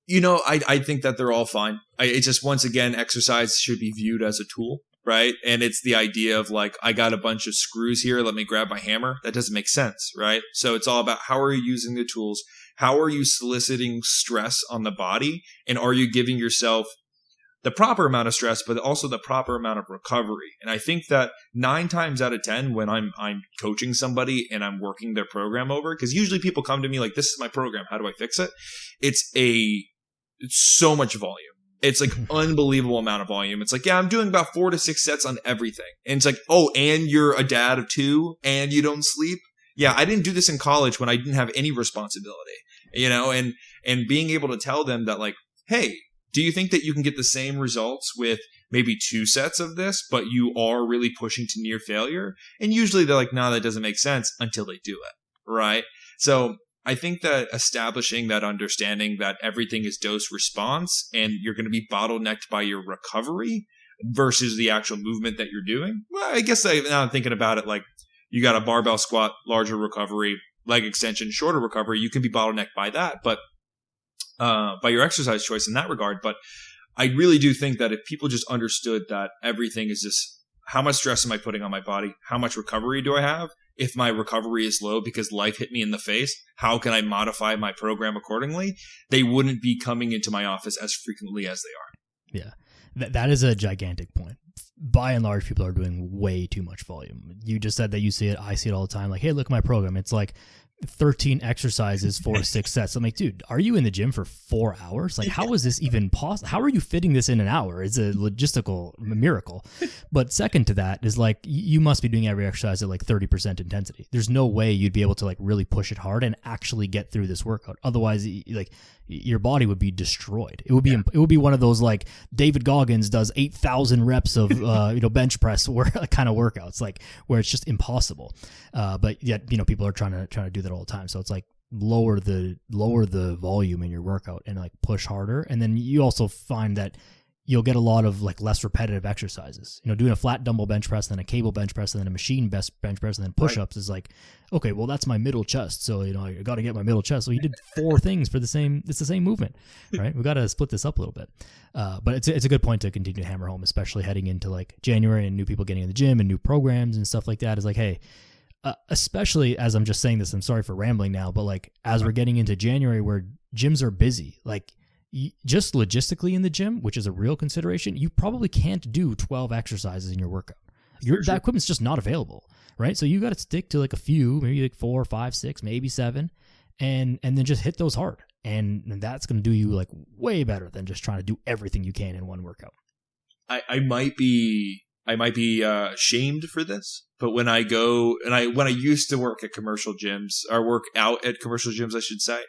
Speaker 2: I think that they're all fine. It's just, once again, exercise should be viewed as a tool. Right. And it's the idea of like, I got a bunch of screws here. Let me grab my hammer. That doesn't make sense. Right. So it's all about how are you using the tools? How are you soliciting stress on the body? And are you giving yourself the proper amount of stress, but also the proper amount of recovery? And I think that 9 times out of 10, when I'm coaching somebody and I'm working their program over, because usually people come to me like, this is my program. How do I fix it? It's so much volume. It's like unbelievable amount of volume. It's like, yeah, I'm doing about 4 to 6 sets on everything. And it's like, oh, and you're a dad of 2 and you don't sleep. Yeah, I didn't do this in college when I didn't have any responsibility, and being able to tell them that like, hey, do you think that you can get the same results with maybe 2 sets of this, but you are really pushing to near failure? And usually they're like, no, that doesn't make sense until they do it. Right. So I think that establishing that understanding that everything is dose response and you're going to be bottlenecked by your recovery versus the actual movement that you're doing. Well, I guess now I'm thinking about it like you got a barbell squat, larger recovery, leg extension, shorter recovery. You can be bottlenecked by that, but by your exercise choice in that regard. But I really do think that if people just understood that everything is just how much stress am I putting on my body? How much recovery do I have? If my recovery is low because life hit me in the face, how can I modify my program accordingly? They wouldn't be coming into my office as frequently as they are.
Speaker 1: Yeah, that is a gigantic point. By and large, people are doing way too much volume. You just said that you see it. I see it all the time. Like, hey, look at my program. It's like 13 exercises, 4 to 6 sets. I'm like, dude, are you in the gym for 4 hours? Like, how is this even possible? How are you fitting this in an hour? It's a logistical miracle. But second to that is like, you must be doing every exercise at like 30% intensity. There's no way you'd be able to like really push it hard and actually get through this workout. Otherwise, like your body would be destroyed. It would be one of those like David Goggins does 8,000 reps of bench press kind of workouts, like where it's just impossible. But yet people are trying to do that all the time. So it's like lower the volume in your workout and like push harder. And then you also find that you'll get a lot of like less repetitive exercises. Doing a flat dumbbell bench press, then a cable bench press, and then a machine bench press, and then push-ups is like, okay, well that's my middle chest. So, I got to get my middle chest. So you did 4 things it's the same movement, right? We got to split this up a little bit. But it's a good point to continue to hammer home, especially heading into like January and new people getting in the gym and new programs and stuff like that is like, hey, especially as I'm just saying this, I'm sorry for rambling now, but like as we're getting into January where gyms are busy, like just logistically in the gym, which is a real consideration, you probably can't do 12 exercises in your workout. That equipment's just not available, right? So you got to stick to like a few, maybe like 4, 5, 6, maybe 7, and then just hit those hard. And that's going to do you like way better than just trying to do everything you can in one workout.
Speaker 2: I might be shamed for this, but when I used to work at commercial gyms, or work out at commercial gyms, I should say,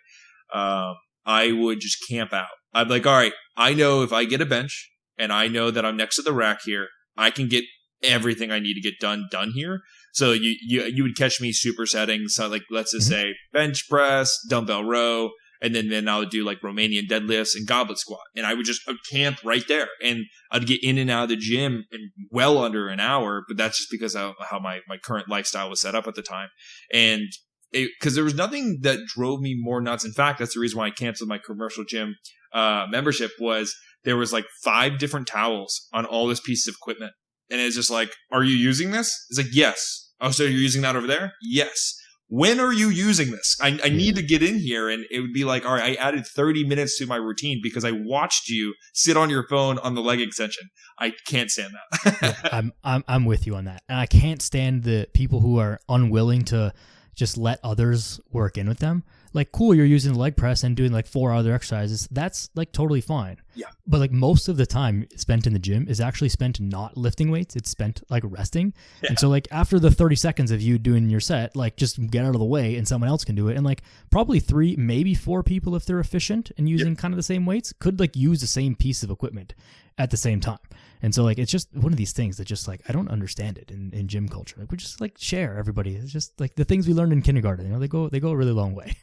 Speaker 2: I would just camp out. I'd be like, all right, I know if I get a bench and I know that I'm next to the rack here, I can get everything I need to get done here. So you would catch me supersetting. So like, let's just say bench press, dumbbell row, and then I would do like Romanian deadlifts and goblet squat. And I would camp right there, and I'd get in and out of the gym in well under an hour. But that's just because of how my current lifestyle was set up at the time. And because there was nothing that drove me more nuts. In fact, that's the reason why I canceled my commercial gym membership. Was there was like 5 different towels on all this piece of equipment, and it's just like, are you using this? It's like, yes. Oh, so you're using that over there? Yes. When are you using this? I need to get in here. And it would be like, all right, I added 30 minutes to my routine because I watched you sit on your phone on the leg extension. I can't stand that.
Speaker 1: Yeah, I'm with you on that, and I can't stand the people who are unwilling to just let others work in with them. Like, cool, you're using the leg press and doing like 4 other exercises. That's like totally fine.
Speaker 2: Yeah.
Speaker 1: But like most of the time spent in the gym is actually spent not lifting weights. It's spent like resting. Yeah. And so like after the 30 seconds of you doing your set, like just get out of the way and someone else can do it. And like probably 3, maybe 4 people, if they're efficient and using kind of the same weights, could like use the same piece of equipment at the same time. And so like it's just one of these things that just like I don't understand it in gym culture. Like we just like share everybody. It's just like the things we learned in kindergarten. They go a really long way.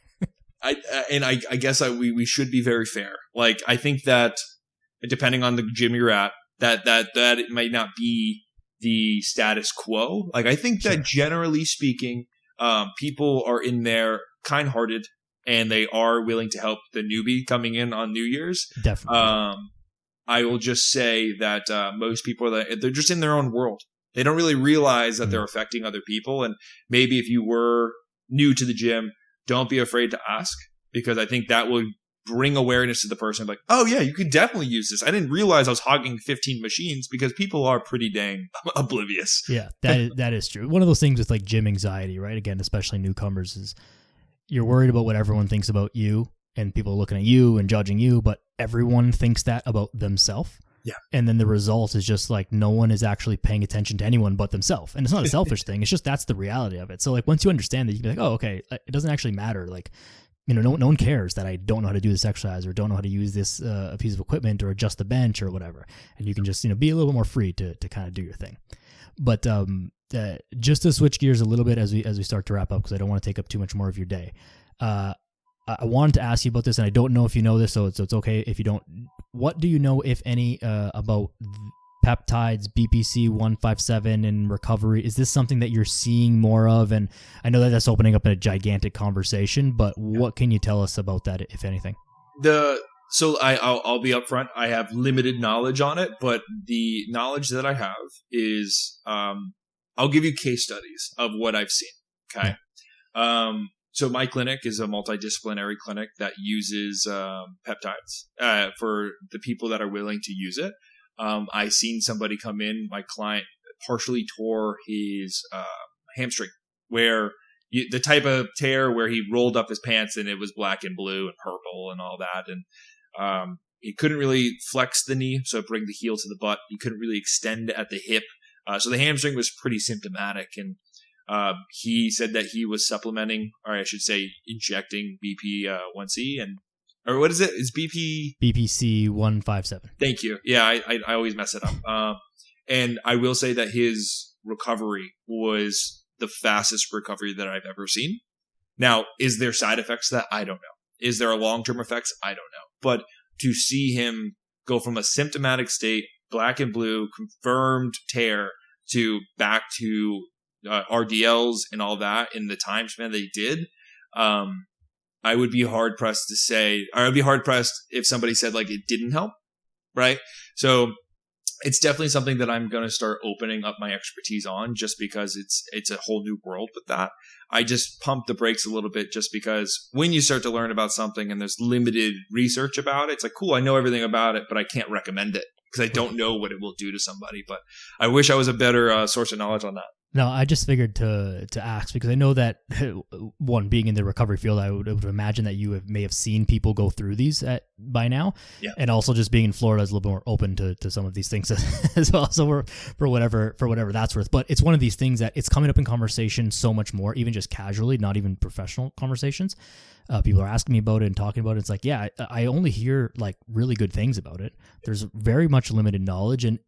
Speaker 2: I guess we should be very fair. Like I think that depending on the gym you're at, that it might not be the status quo. Like I think that generally speaking, people are in there kind-hearted and they are willing to help the newbie coming in on New Year's.
Speaker 1: Definitely.
Speaker 2: I will just say that most people they're just in their own world. They don't really realize that they're affecting other people. And maybe if you were new to the gym, don't be afraid to ask, because I think that will bring awareness to the person. Like, oh yeah, you could definitely use this. I didn't realize I was hogging 15 machines, because people are pretty dang oblivious.
Speaker 1: Yeah, that is true. One of those things with like gym anxiety, right? Again, especially newcomers, is you're worried about what everyone thinks about you. and people are looking at you and judging you, but everyone thinks that about themselves.
Speaker 2: Yeah.
Speaker 1: And then the result is just like no one is actually paying attention to anyone but themselves. And it's not a selfish thing. It's just that's the reality of it. So like once you understand that, you can be like, oh, okay, it doesn't actually matter. Like, no one cares that I don't know how to do this exercise or don't know how to use this a piece of equipment or adjust the bench or whatever. And you can just, be a little bit more free to kind of do your thing. But just to switch gears a little bit as we start to wrap up, because I don't want to take up too much more of your day. I wanted to ask you about this, and I don't know if you know this, so it's okay if you don't. What do you know, if any, about peptides, BPC 157, and recovery? Is this something that you're seeing more of? And I know that that's opening up a gigantic conversation, but what can you tell us about that, if anything?
Speaker 2: So I'll be upfront. I have limited knowledge on it, but the knowledge that I have is I'll give you case studies of what I've seen. Okay. Yeah. So my clinic is a multidisciplinary clinic that uses peptides for the people that are willing to use it. I seen somebody come in, my client partially tore his hamstring, where the type of tear where he rolled up his pants and it was black and blue and purple and all that. And he couldn't really flex the knee, so bring the heel to the butt. He couldn't really extend at the hip. So the hamstring was pretty symptomatic. And he said that he was supplementing, or I should say injecting BP1C or what is it? Is
Speaker 1: BPC 157.
Speaker 2: Thank you. Yeah, I always mess it up. And I will say that his recovery was the fastest recovery that I've ever seen. Now, is there side effects to that? I don't know. Is there a long-term effects? I don't know. But to see him go from a symptomatic state, black and blue, confirmed tear, to back to RDLs and all that in the time span they did, I would be hard pressed to say, or I'd be hard pressed if somebody said like it didn't help, right? So it's definitely something that I'm going to start opening up my expertise on, just because it's a whole new world with that. I just pump the brakes a little bit, just because when you start to learn about something and there's limited research about it, it's like, cool, I know everything about it, but I can't recommend it because I don't know what it will do to somebody. But I wish I was a better source of knowledge on that.
Speaker 1: No, I just figured to ask, because I know that, one, being in the recovery field, I would imagine that you may have seen people go through these by now.
Speaker 2: Yeah.
Speaker 1: And also just being in Florida is a little bit more open to some of these things as well. So for whatever that's worth. But it's one of these things that it's coming up in conversation so much more, even just casually, not even professional conversations. People are asking me about it and talking about it. It's like, yeah, I only hear like really good things about it. There's very much limited knowledge, and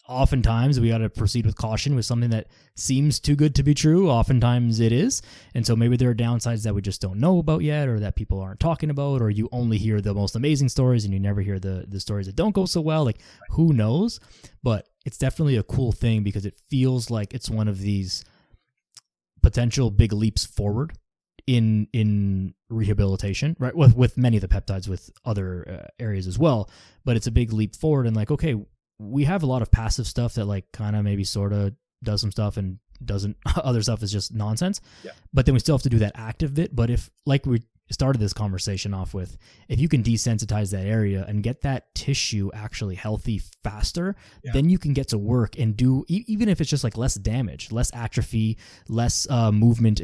Speaker 1: oftentimes we got to proceed with caution with something that seems too good to be true. Oftentimes it is. And so maybe there are downsides that we just don't know about yet, or that people aren't talking about, or you only hear the most amazing stories and you never hear the stories that don't go so well. Like, who knows? But it's definitely a cool thing, because it feels like it's one of these potential big leaps forward in rehabilitation, right? With many of the peptides, with other areas as well. But it's a big leap forward, and like, okay, we have a lot of passive stuff that like kind of maybe sort of does some stuff and doesn't. Other stuff is just nonsense. Yeah. But then we still have to do that active bit. But if, like we started this conversation off with, if you can desensitize that area and get that tissue actually healthy faster, then you can get to work and do, even if it's just like less damage, less atrophy, less movement,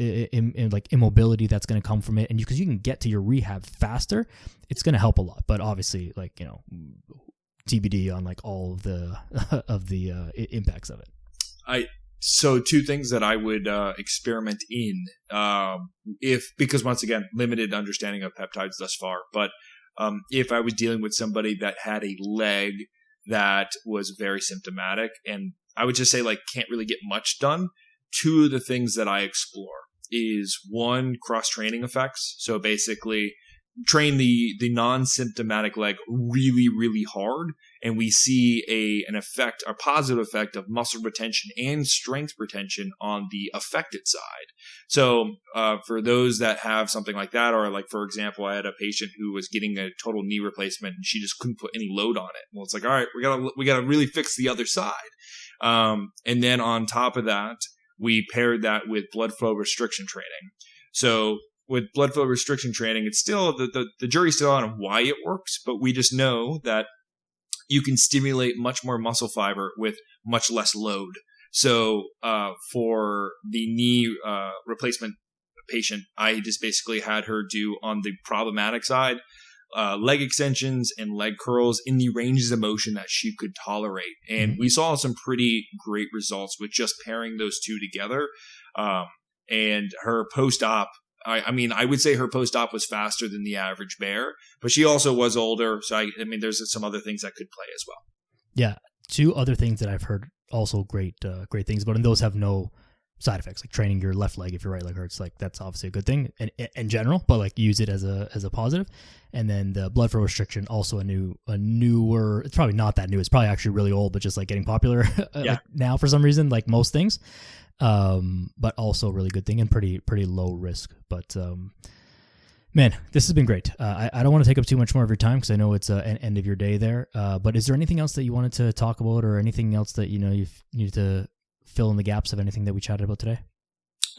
Speaker 1: like immobility that's going to come from it. And because you can get to your rehab faster, it's going to help a lot. But obviously, like, TBD on like all of the impacts of it.
Speaker 2: So two things that I would experiment in, because once again, limited understanding of peptides thus far, but if I was dealing with somebody that had a leg that was very symptomatic, and I would just say like can't really get much done, two of the things that I explore is, one, cross-training effects. So basically train the non-symptomatic leg really, really hard, and we see a positive effect of muscle retention and strength retention on the affected side. So for those that have something like that, or like, for example, I had a patient who was getting a total knee replacement and she just couldn't put any load on it. Well, it's like, all right, we gotta really fix the other side. And then on top of that, we paired that with blood flow restriction training. So with blood flow restriction training, it's still the jury's still out on why it works, but we just know that you can stimulate much more muscle fiber with much less load. So for the knee replacement patient, I just basically had her do, on the problematic side, leg extensions and leg curls in the ranges of motion that she could tolerate. And we saw some pretty great results with just pairing those two together. And her post-op, I would say her post-op was faster than the average bear, but she also was older. So, there's some other things that could play as well.
Speaker 1: Yeah. Two other things that I've heard also great things about, and those have no side effects, like training your left leg if your right leg hurts. Like, that's obviously a good thing in general, but like use it as a positive. And then the blood flow restriction, also a newer, it's probably not that new. It's probably actually really old, but just like getting popular like now for some reason, like most things. But also a really good thing and pretty low risk. But man, this has been great. I don't want to take up too much more of your time because I know it's an end of your day there. But is there anything else that you wanted to talk about, or anything else that you've needed to fill in the gaps of anything that we chatted about today?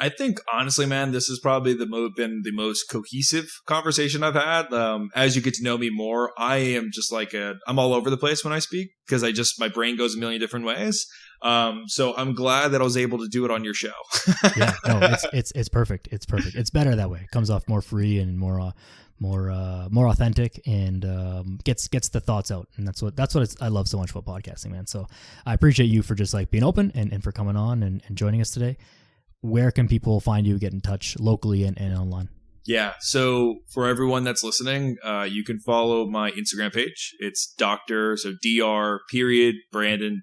Speaker 2: I think, honestly, man, this has probably been the most cohesive conversation I've had. As you get to know me more, I am just like I'm all over the place when I speak because my brain goes a million different ways. So I'm glad that I was able to do it on your show.
Speaker 1: Yeah, no, it's perfect. It's perfect. It's better that way. It comes off more free and more authentic, and gets the thoughts out. And that's what I love so much about podcasting, man. So I appreciate you for just like being open and for coming on and joining us today. Where can people find you, get in touch locally and online?
Speaker 2: Yeah. So for everyone that's listening, you can follow my Instagram page. It's Dr. Brandon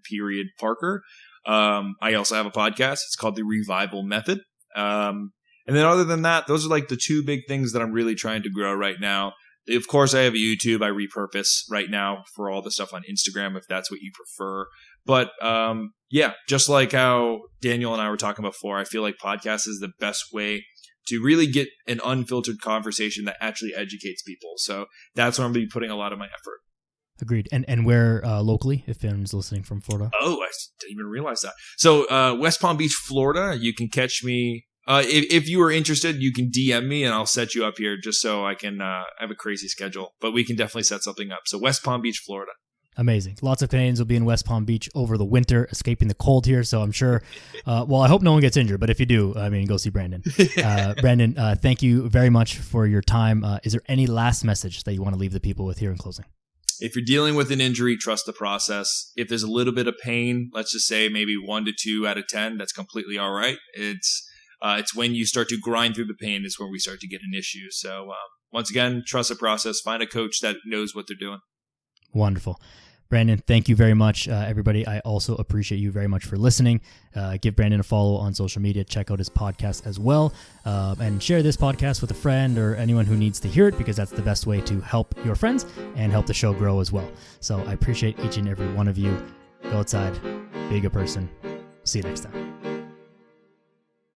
Speaker 2: Parker. I also have a podcast. It's called The Revival Method. And then other than that, those are like the two big things that I'm really trying to grow right now. Of course, I have a YouTube I repurpose right now for all the stuff on Instagram, if that's what you prefer. But just like how Daniel and I were talking before, I feel like podcast is the best way to really get an unfiltered conversation that actually educates people. So that's where I'm going to be putting a lot of my effort.
Speaker 1: Agreed. And where locally, if anyone's listening from Florida?
Speaker 2: Oh, I didn't even realize that. So West Palm Beach, Florida, you can catch me. If you are interested, you can DM me and I'll set you up here just so I can have a crazy schedule. But we can definitely set something up. So West Palm Beach, Florida.
Speaker 1: Amazing. Lots of Canadians will be in West Palm Beach over the winter, escaping the cold here. So I'm sure, I hope no one gets injured. But if you do, go see Brandon. Brandon, thank you very much for your time. Is there any last message that you want to leave the people with here in closing?
Speaker 2: If you're dealing with an injury, trust the process. If there's a little bit of pain, let's just say maybe 1 to 2 out of 10, that's completely all right. It's when you start to grind through the pain is where we start to get an issue. So once again, trust the process. Find a coach that knows what they're doing.
Speaker 1: Wonderful. Brandon, thank you very much, everybody. I also appreciate you very much for listening. Give Brandon a follow on social media. Check out his podcast as well. And share this podcast with a friend or anyone who needs to hear it, because that's the best way to help your friends and help the show grow as well. So I appreciate each and every one of you. Go outside, be a good person. See you next time.